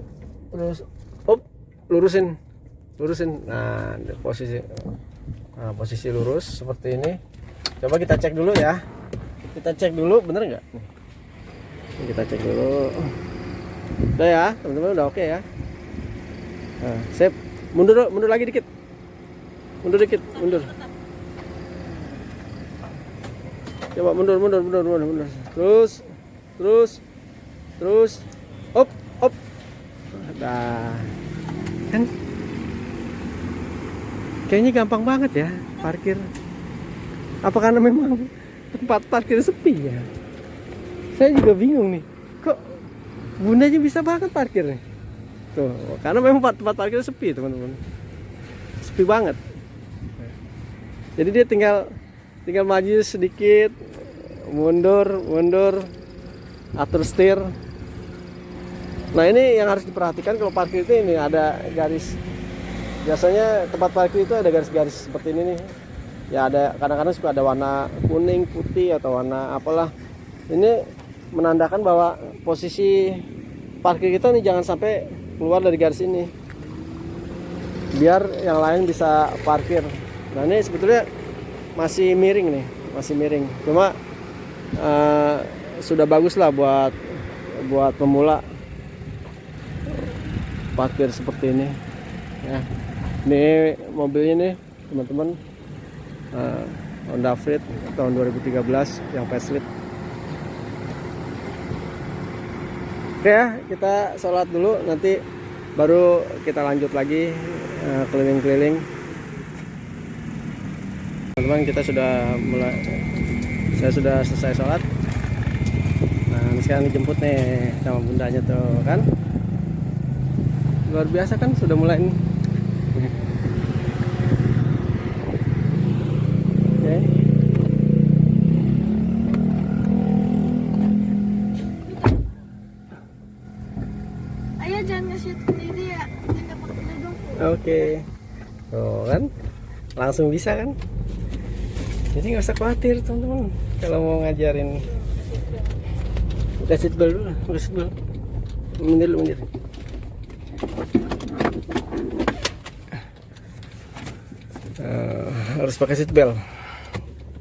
lurusin. Nah posisi lurus seperti ini. Coba kita cek dulu ya. Bener nggak? Kita cek dulu. Udah ya teman-teman, udah oke ya. Nah, sip. Mundur lagi dikit. Mundur. Coba mundur. Terus. Op. Nah. Kan kayaknya gampang banget ya parkir. Apa karena memang tempat parkir sepi ya? Saya juga bingung nih. Kok bundanya bisa banget parkir nih? Tuh, karena memang tempat parkir sepi teman-teman. Sepi banget. Jadi dia tinggal maju sedikit, mundur, atur setir. Nah ini yang harus diperhatikan kalau parkir itu, ini ada garis. Biasanya tempat parkir itu ada garis-garis seperti ini nih. Ya ada, kadang-kadang suka ada warna kuning, putih atau warna apalah. Ini menandakan bahwa posisi parkir kita nih jangan sampai keluar dari garis ini, biar yang lain bisa parkir. Nah ini sebetulnya masih miring. Cuma sudah bagus lah buat pemula parkir seperti ini. Ya, ini mobilnya nih teman-teman, Honda Freed tahun 2013 yang facelift. Oke ya, kita sholat dulu, nanti baru kita lanjut lagi keliling-keliling. Teman-teman, saya sudah selesai sholat. Nah, ini sekarang dijemput nih sama bundanya tuh kan. Luar biasa kan, sudah mulai nih. Oke. Ayo jangan ngasih sendiri ya. Jangan pakai dong. Oke. Tuh kan, langsung bisa kan. Jadi nggak usah khawatir teman-teman kalau mau ngajarin. Kasih seatbelt dulu. Mundur. Harus pakai seatbelt.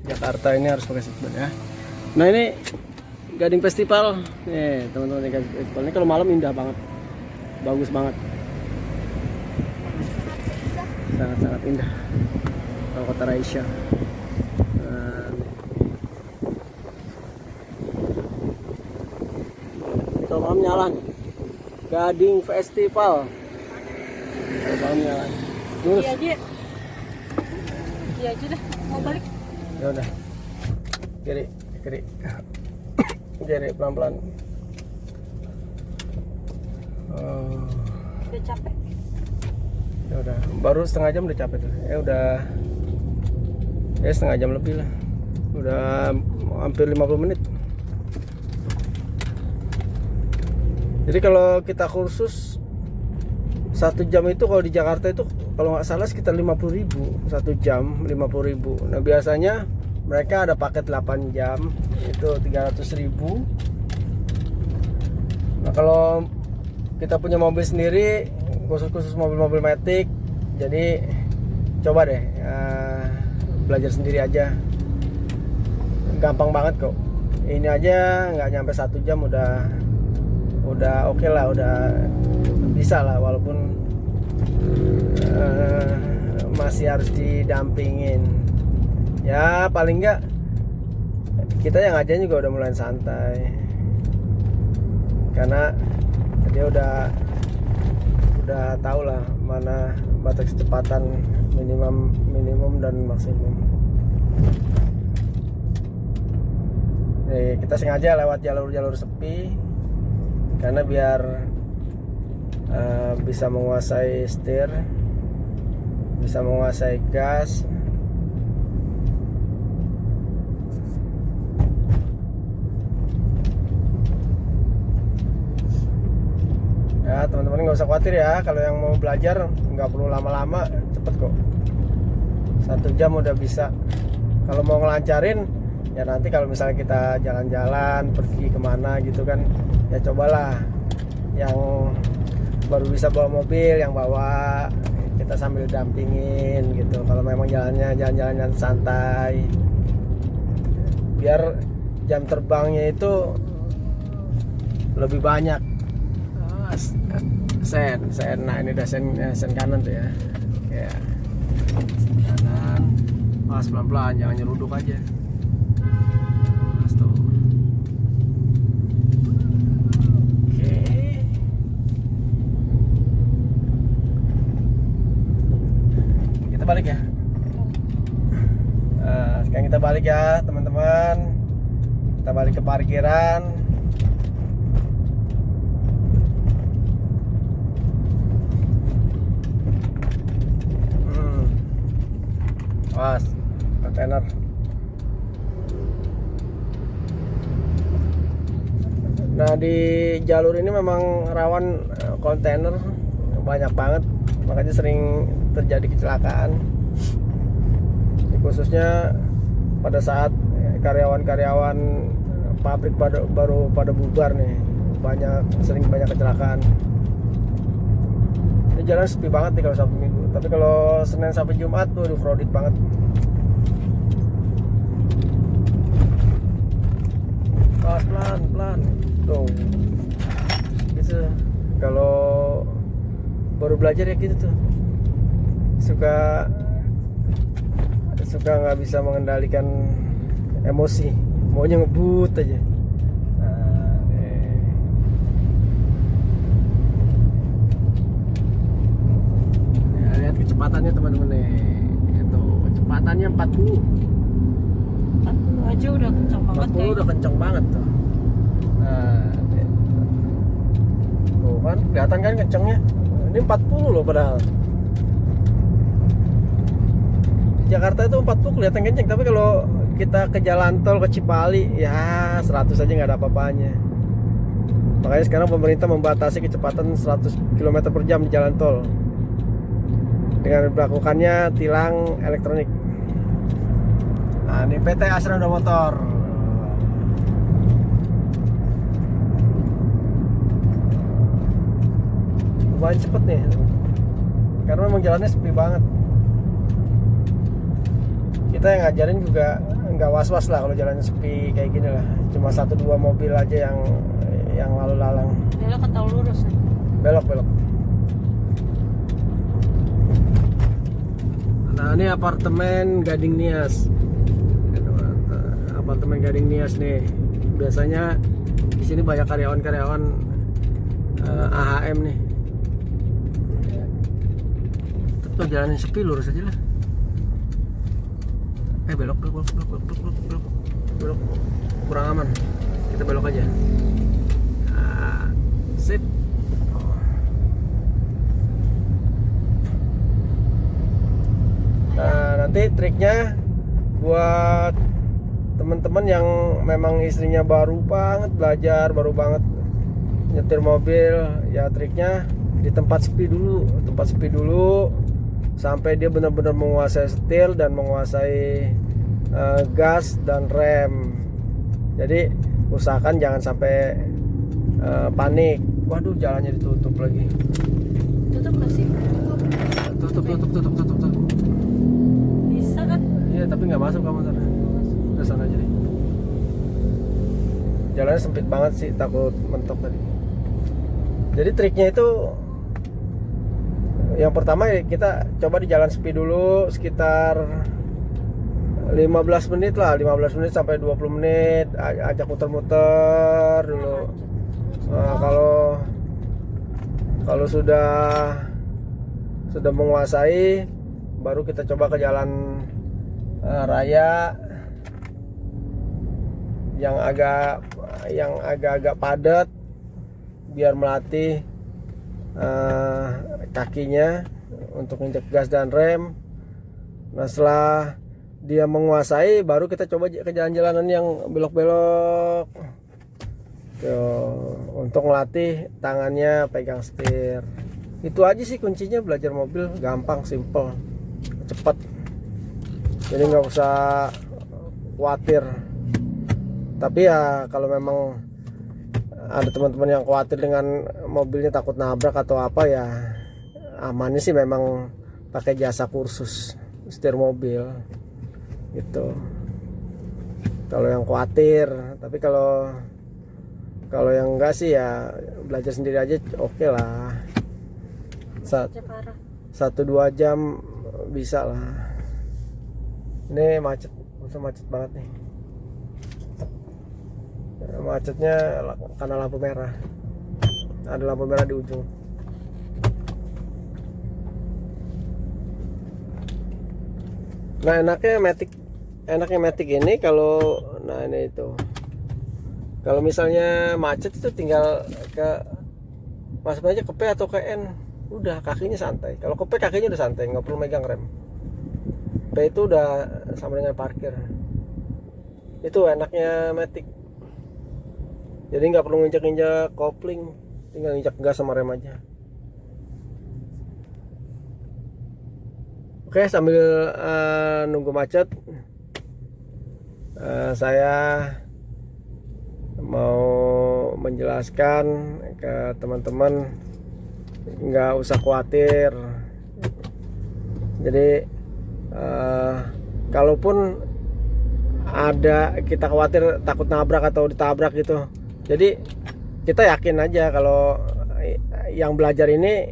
Jakarta ini harus pakai seatbelt ya. Nah ini Gading Festival nih teman-teman, ini Gading Festival ini kalau malam indah banget, bagus banget. sangat-sangat indah kalau kota Raisya. Kalau malam nyala nih, Gading Festival. Kalau malam nyala. Lurus. Iya aja. Iya aja dah. Mau balik. Ya udah. Kiri, kiri. Kiri pelan-pelan. Udah capek. Ya udah, baru setengah jam udah capek tuh. Ya setengah jam lebih lah. Udah hampir 50 menit. Jadi kalau kita kursus 1 jam itu kalau di Jakarta itu kalau nggak salah sekitar 50.000 1 jam, 50.000. Nah biasanya mereka ada paket 8 jam itu 300.000. Nah kalau kita punya mobil sendiri, khusus mobil-mobil matic, jadi coba deh belajar sendiri aja, gampang banget kok. Ini aja nggak nyampe 1 jam udah oke lah, udah bisa lah, walaupun masih harus didampingin. Ya paling nggak kita yang ngajarin juga udah mulai santai, karena dia udah tahu lah mana batas kecepatan minimum dan maksimum. Nih, kita sengaja lewat jalur-jalur sepi karena biar bisa menguasai setir, bisa menguasai gas. Ya teman-teman nggak usah khawatir ya, kalau yang mau belajar nggak perlu lama-lama, cepet kok, 1 jam udah bisa. Kalau mau ngelancarin ya nanti kalau misalnya kita jalan-jalan pergi kemana gitu kan, ya cobalah yang baru bisa bawa mobil, yang bawa kita sambil dampingin gitu. Kalau memang jalan-jalan santai, biar jam terbangnya itu lebih banyak. Sen. Nah ini udah sen kanan tuh ya. Ya. Sen kanan. Pas pelan-pelan, jangan nyeruduk aja. Pas tuh. Oke. Kita balik ya. Sekarang kita balik ya teman-teman. Kita balik ke parkiran. Mas, kontainer. Nah di jalur ini memang rawan kontainer banyak banget, makanya sering terjadi kecelakaan. Khususnya pada saat karyawan-karyawan pabrik baru pada bubar nih, sering banyak kecelakaan. Ini jalan sepi banget nih kalau Sabtu Minggu. Tapi kalau Senin sampai Jumat tuh crowded banget. Pelan tuh gitu. Kalau baru belajar ya gitu tuh, suka nggak bisa mengendalikan emosi, maunya ngebut aja. Kecepatannya teman-teman nih, itu kecepatannya 40 aja udah kencang banget. 40 udah kencang banget tuh. Nah, tuh kan kelihatan kan kencangnya. Ini 40 loh padahal. Di Jakarta itu 40 kelihatan kencang, tapi kalau kita ke jalan tol ke Cipali ya 100 aja nggak ada apa-apanya. Makanya sekarang pemerintah membatasi kecepatan 100 km per jam di jalan tol dengan dilakukannya tilang elektronik. Nah ini PT Asranda Motor. Lumayan cepet nih, karena memang jalannya sepi banget. Kita yang ngajarin juga nggak was-was lah kalau jalannya sepi kayak gini lah. Cuma 1-2 mobil aja yang lalu lalang. Belok atau lurus nih? Belok. Nah ini apartemen Gading Nias. Apartemen Gading Nias nih. Biasanya di sini banyak karyawan-karyawan AHM nih. Tapi jalanin sepi lurus aja lah. Belok. Kurang aman. Kita belok aja. Nah, sip. Nah, nanti triknya buat teman-teman yang memang istrinya baru banget belajar, baru banget nyetir mobil, ya triknya di tempat sepi dulu sampai dia benar-benar menguasai setir dan menguasai gas dan rem. Jadi usahakan jangan sampai panik. Waduh, jalannya ditutup lagi. Tutup nggak sih? Tutup. Bisa kan? Iya, tapi nggak masuk kamu sana. Ke sana aja deh. Jalannya sempit banget sih, takut mentok tadi. Jadi triknya itu yang pertama ya, kita coba di jalan sepi dulu sekitar 15 menit lah, 15 menit sampai 20 menit, ajak muter-muter dulu. Nah, kalau sudah menguasai, baru kita coba ke jalan raya yang agak padat, biar melatih kakinya untuk injek gas dan rem. Nah, setelah dia menguasai, baru kita coba ke jalan-jalanan yang belok-belok untuk melatih tangannya pegang setir. Itu aja sih kuncinya belajar mobil, gampang, simple, cepat. Jadi nggak usah khawatir. Tapi ya kalau memang ada teman-teman yang khawatir dengan mobilnya, takut nabrak atau apa, ya amannya sih memang pakai jasa kursus setir mobil gitu. Kalau yang khawatir, tapi kalau yang enggak sih ya belajar sendiri aja oke lah. 1-2 jam bisa lah. Ini macet banget nih. Macetnya karena lampu merah. Ada lampu merah di ujung. Nah, enaknya Matic ini kalau ini itu. Kalau misalnya macet itu tinggal masuk aja ke P atau ke N. Udah, kakinya santai. Kalau ke P kakinya udah santai, nggak perlu megang rem. P itu udah sama dengan parkir. Itu enaknya Matic. Jadi nggak perlu nginjak-injak kopling, tinggal injak gas sama rem aja. Oke, sambil nunggu macet, saya mau menjelaskan ke teman-teman, nggak usah khawatir. Jadi kalaupun ada kita khawatir takut nabrak atau ditabrak gitu, jadi kita yakin aja kalau yang belajar ini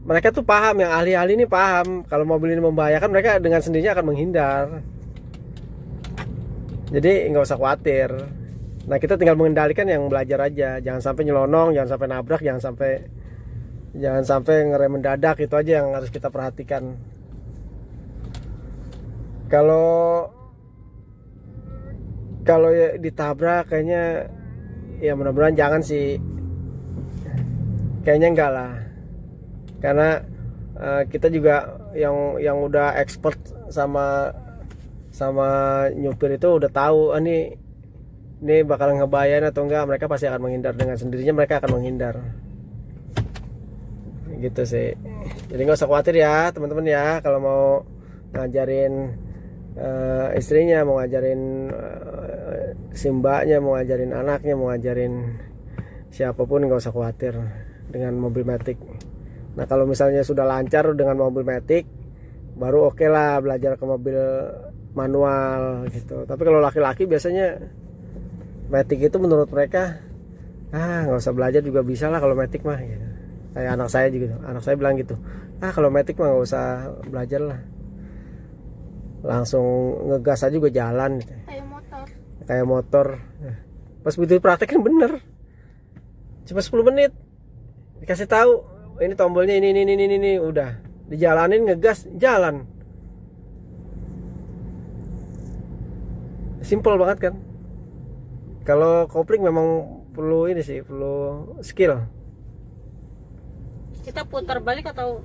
mereka tuh paham, yang ahli-ahli ini paham kalau mobil ini membahayakan, mereka dengan sendirinya akan menghindar. Jadi nggak usah khawatir. Nah, kita tinggal mengendalikan yang belajar aja, jangan sampai nyelonong, jangan sampai nabrak, jangan sampai ngerem mendadak. Itu aja yang harus kita perhatikan. Kalau ya ditabrak, kayaknya ya mudah-mudahan jangan sih, kayaknya enggak lah, karena kita juga yang udah expert sama nyupir itu udah tahu ini bakalan ngebahayain atau enggak. Mereka pasti akan menghindar, dengan sendirinya mereka akan menghindar gitu sih. Jadi nggak usah khawatir ya teman-teman ya, kalau mau ngajarin istrinya, mau ngajarin si mbaknya, mau ngajarin anaknya, mau ngajarin siapapun, nggak usah khawatir dengan mobil Matic. Nah, kalau misalnya sudah lancar dengan mobil Matic, baru oke lah belajar ke mobil manual gitu. Tapi kalau laki-laki biasanya Matic itu menurut mereka nggak usah belajar juga bisa lah kalau Matic mah gitu. Kayak anak saya juga, anak saya bilang gitu, kalau Matic mah nggak usah belajar lah, langsung ngegas aja juga jalan gitu. Kayak motor. Kayak motor. Pas begitu praktekin bener, cuma 10 menit dikasih tahu ini tombolnya ini, udah dijalanin, ngegas, jalan. Simple banget kan. Kalau kopling memang perlu ini sih, perlu skill. Kita putar balik atau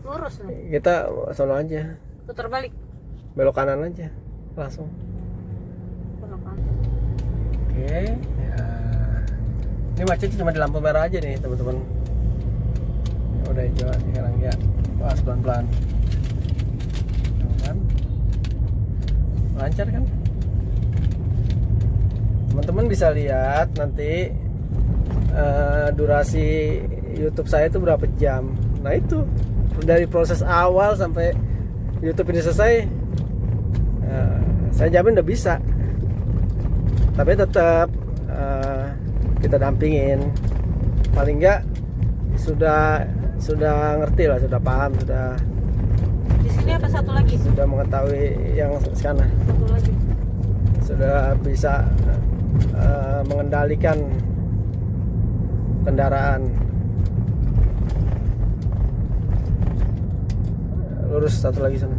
lurus nih? Kita sono aja, Putar balik. belok kanan aja langsung. Belok kanan. Oke, ya. Ini macet cuma di lampu merah aja nih teman-teman. Udah hijau sekarang ya, pelan-pelan. Kan? Lancar kan? Teman-teman bisa lihat nanti durasi YouTube saya itu berapa jam. Nah itu dari proses awal sampai YouTube ini selesai, saya jamin udah bisa. Tapi tetap kita dampingin, paling enggak sudah ngerti lah, sudah paham, sudah Di sini apa satu lagi? sudah mengetahui yang sana, Satu lagi. sudah bisa mengendalikan kendaraan. Lurus satu lagi sana.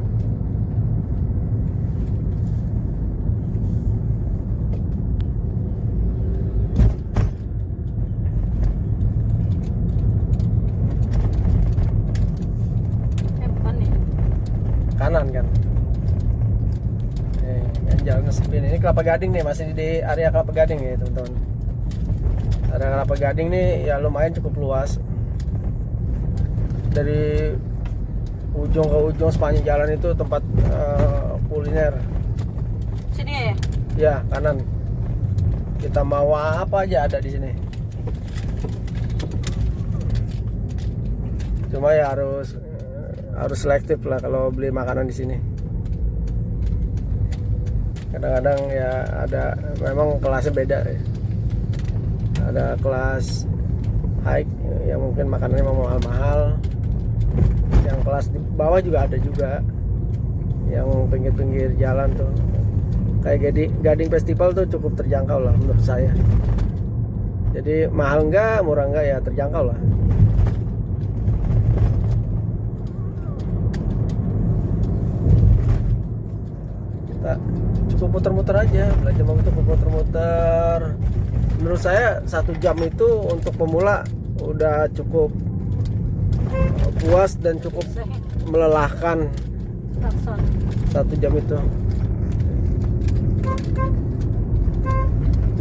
Bukan ya? Kanan kan. Yang jalan sepi nih. Ini Kelapa Gading nih, masih di area Kelapa Gading ya teman-teman. Area Kelapa Gading nih ya lumayan cukup luas. Dari ujung ke ujung sepanjang jalan itu tempat kuliner. Sini ya? Ya kanan. Kita mau apa aja ada di sini. Cuma ya harus selektif lah kalau beli makanan di sini. Kadang-kadang ya ada memang kelasnya beda ya. Ada kelas high yang mungkin makanannya memang mahal-mahal. Yang kelas di bawah juga ada juga. Yang pinggir-pinggir jalan tuh. Kayak Gading Festival tuh cukup terjangkau lah menurut saya. Jadi mahal enggak, murah enggak ya terjangkau lah. Kita cukup muter-muter aja, belajar mau cukup muter-muter. Menurut saya 1 jam itu untuk pemula udah cukup puas dan cukup melelahkan. Klakson. 1 jam itu.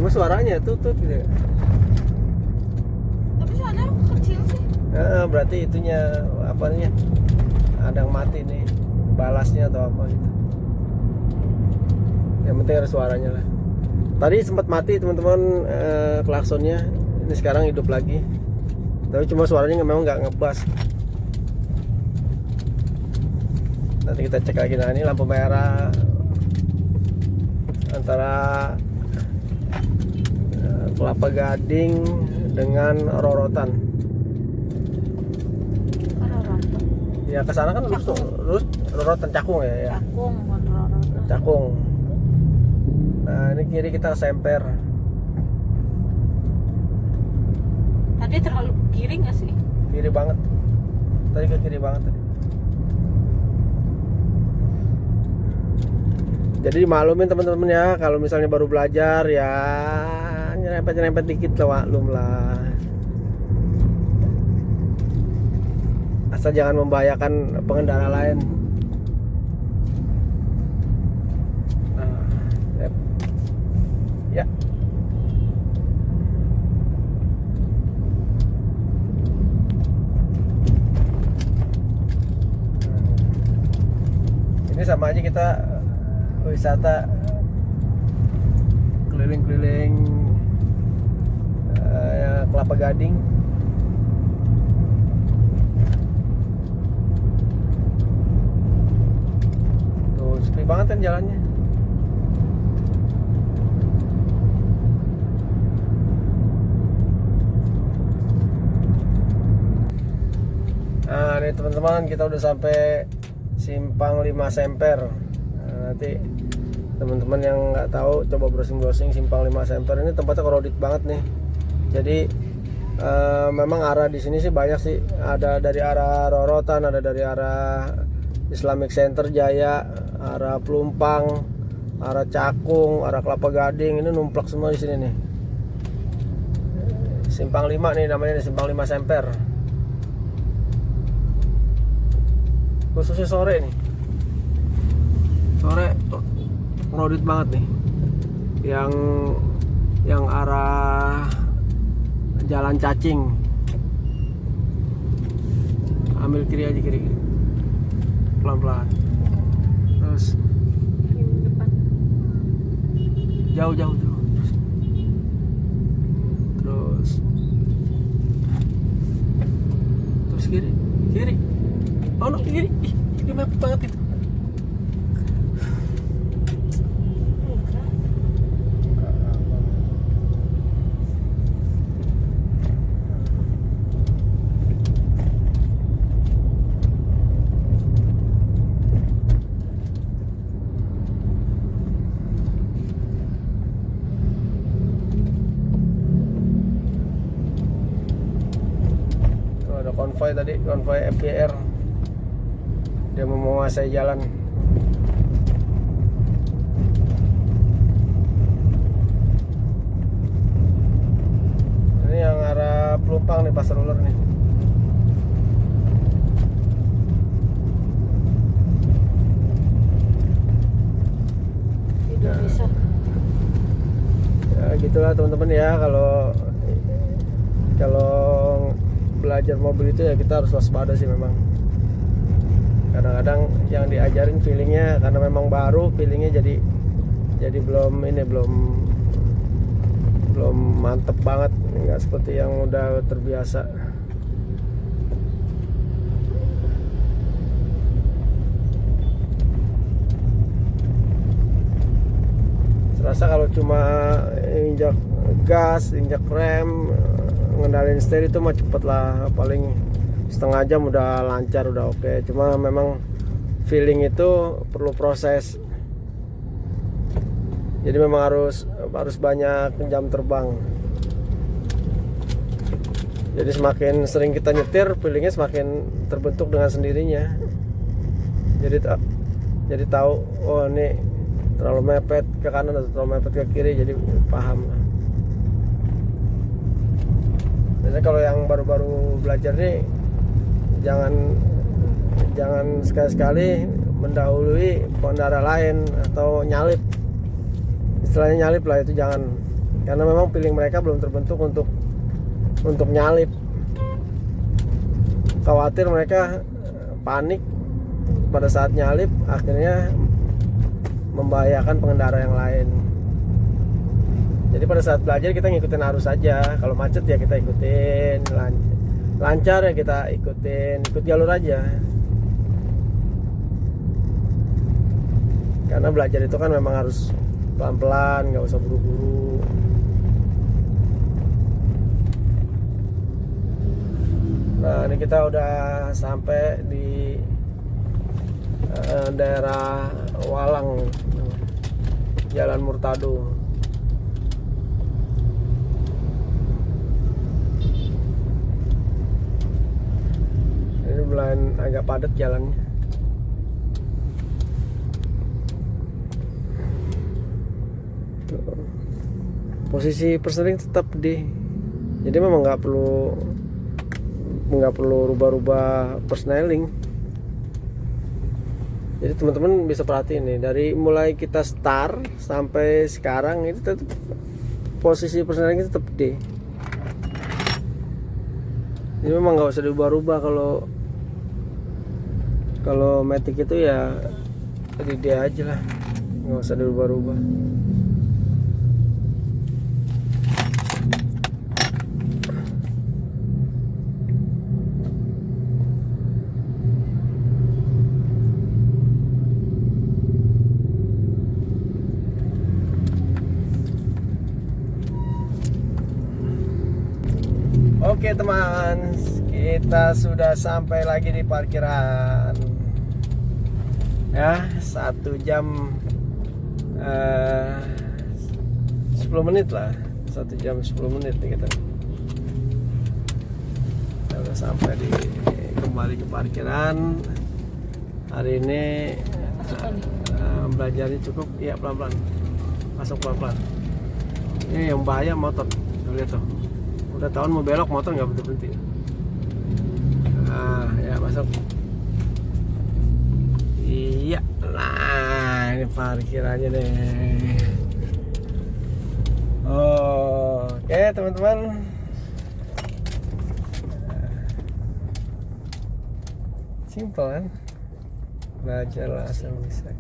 Cuma suaranya tutut gitu ya. Tapi suara kecil sih. Berarti itunya apa namanya? Ada yang mati nih, balasnya atau apa gitu. Yang penting ada suaranya lah. Tadi sempat mati teman-teman klaksonnya. Ini sekarang hidup lagi. Tapi cuma suaranya memang nggak ngebas. Nanti kita cek lagi. Nah ini lampu merah antara Kelapa Gading dengan Rorotan. Rorotan. Ya ke sana kan lurus Rorotan Cakung ya. Cakung, bukan Rorotan. Cakung. Nah ini kiri kita semper. Tadi terlalu kiri nggak sih? Kiri banget. Tadi ke kiri banget tadi. Jadi maklumin teman-teman ya, kalau misalnya baru belajar ya nyerempet dikit lah, maklum lah. Asal jangan membahayakan pengendara lain. Nah, ya. Ini sama aja kita wisata keliling-keliling Kelapa Gading. Tuh sepi banget kan jalannya. Nah ini teman-teman, kita udah sampai Simpang 5 Semper. Nah, nanti teman-teman yang nggak tahu coba browsing simpang 5 Semper ini tempatnya crowded banget nih. Jadi memang arah di sini sih banyak sih, ada dari arah Rorotan, ada dari arah Islamic Center Jaya, arah Pelumpang, arah Cakung, arah Kelapa Gading, ini numplak semua di sini nih. Simpang 5 nih namanya, Simpang 5 Semper. Khususnya sore nih. Sore crowded banget nih. Yang arah Jalan Cacing. Ambil kiri aja, kiri. Pelan-pelan. Terus Ini depan. jauh. Terus kiri. Oh no, kiri. Ih, ini mepet banget itu. Enggak. Tuh ada konvoy tadi, konvoy FBR. Dia mau menguasai jalan. Ini yang arah Pelumpang nih, Pasar Ular nih. Tidak bisa. Ya gitulah teman-teman ya, kalau belajar mobil itu ya kita harus waspada sih memang. Kadang-kadang yang diajarin feelingnya, karena memang baru, feelingnya jadi belum mantep banget, nggak seperti yang udah terbiasa. Serasa kalau cuma injak gas, injak rem, ngendalin setir itu mah cepet lah, paling setengah jam udah lancar, udah oke. Cuma memang feeling itu perlu proses. Jadi memang harus banyak jam terbang. Jadi semakin sering kita nyetir, feelingnya semakin terbentuk dengan sendirinya. Jadi tahu, oh ini terlalu mepet ke kanan atau terlalu mepet ke kiri, jadi paham. Biasanya kalau yang baru-baru belajar nih, jangan sekali-sekali mendahului pengendara lain atau nyalip. Istilahnya nyalip lah, itu jangan, karena memang feeling mereka belum terbentuk untuk nyalip. Khawatir mereka panik pada saat nyalip, akhirnya membahayakan pengendara yang lain. Jadi pada saat belajar kita ngikutin arus aja. Kalau macet ya kita ikutin, lancar ya kita ikut jalur aja. Karena belajar itu kan memang harus pelan-pelan, nggak usah buru-buru. Nah ini kita udah sampai di daerah Walang, Jalan Murtado. Ini mulai agak padat jalannya. Posisi persneling tetap di, jadi memang nggak perlu rubah-rubah persneling. Jadi teman-teman bisa perhatiin nih, dari mulai kita start sampai sekarang itu tetap posisi persneling tetap D. Jadi memang nggak usah diubah-ubah. Kalau Matic itu ya di D aja lah, nggak usah diubah-ubah. Oke teman, kita sudah sampai lagi di parkiran. Ya 1 jam 10 menit lah, 1 jam 10 menit nih kita. Kita udah sampai kembali ke parkiran. Hari ini belajarnya cukup, ya pelan-pelan, masuk pelan-pelan. Ini yang bahaya motor, tuh lihat tuh, udah tahun mau belok motor nggak berhenti. Nah ya masuk. Iya, nah ini parkirannya deh. Oke teman-teman, simple kan, belajar langsung bisa.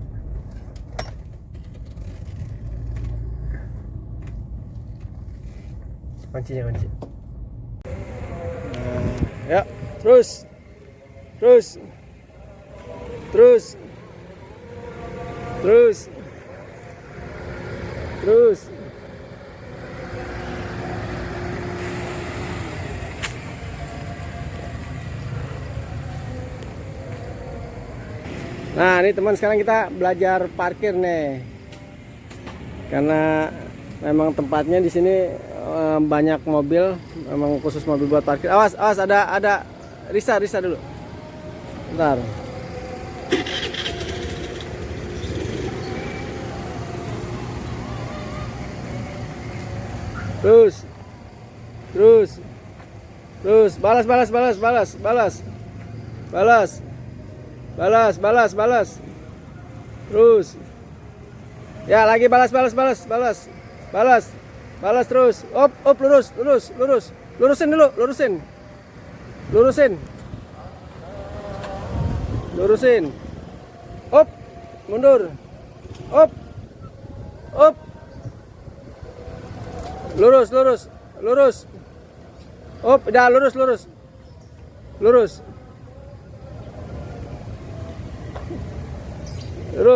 Kuncinya kunci. Ya, terus. Nah, ini teman, sekarang kita belajar parkir nih. Karena memang tempatnya di sini banyak mobil, memang khusus mobil buat parkir. Awas, ada Risa dulu. Bentar. Terus, balas. Terus. Ya, lagi balas terus. Op, lurus. Lurusin. Op, mundur. Op. Lurus. Op, dah lurus.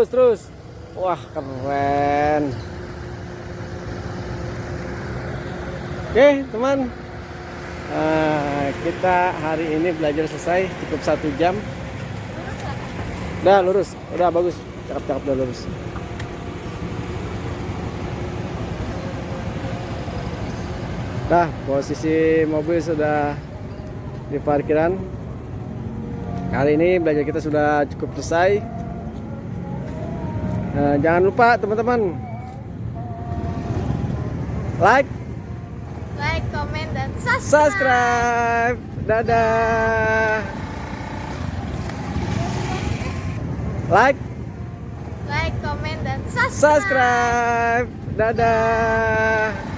Terus. Wah, keren. Oke, teman. Kita hari ini belajar selesai, cukup 1 jam. Udah lurus, udah bagus, cakep udah lurus. Nah, posisi mobil sudah di parkiran. Kali ini belajar kita sudah cukup selesai. Nah, jangan lupa teman-teman, like, comment, dan subscribe. Dadah. Like, comment, dan subscribe. Dadah.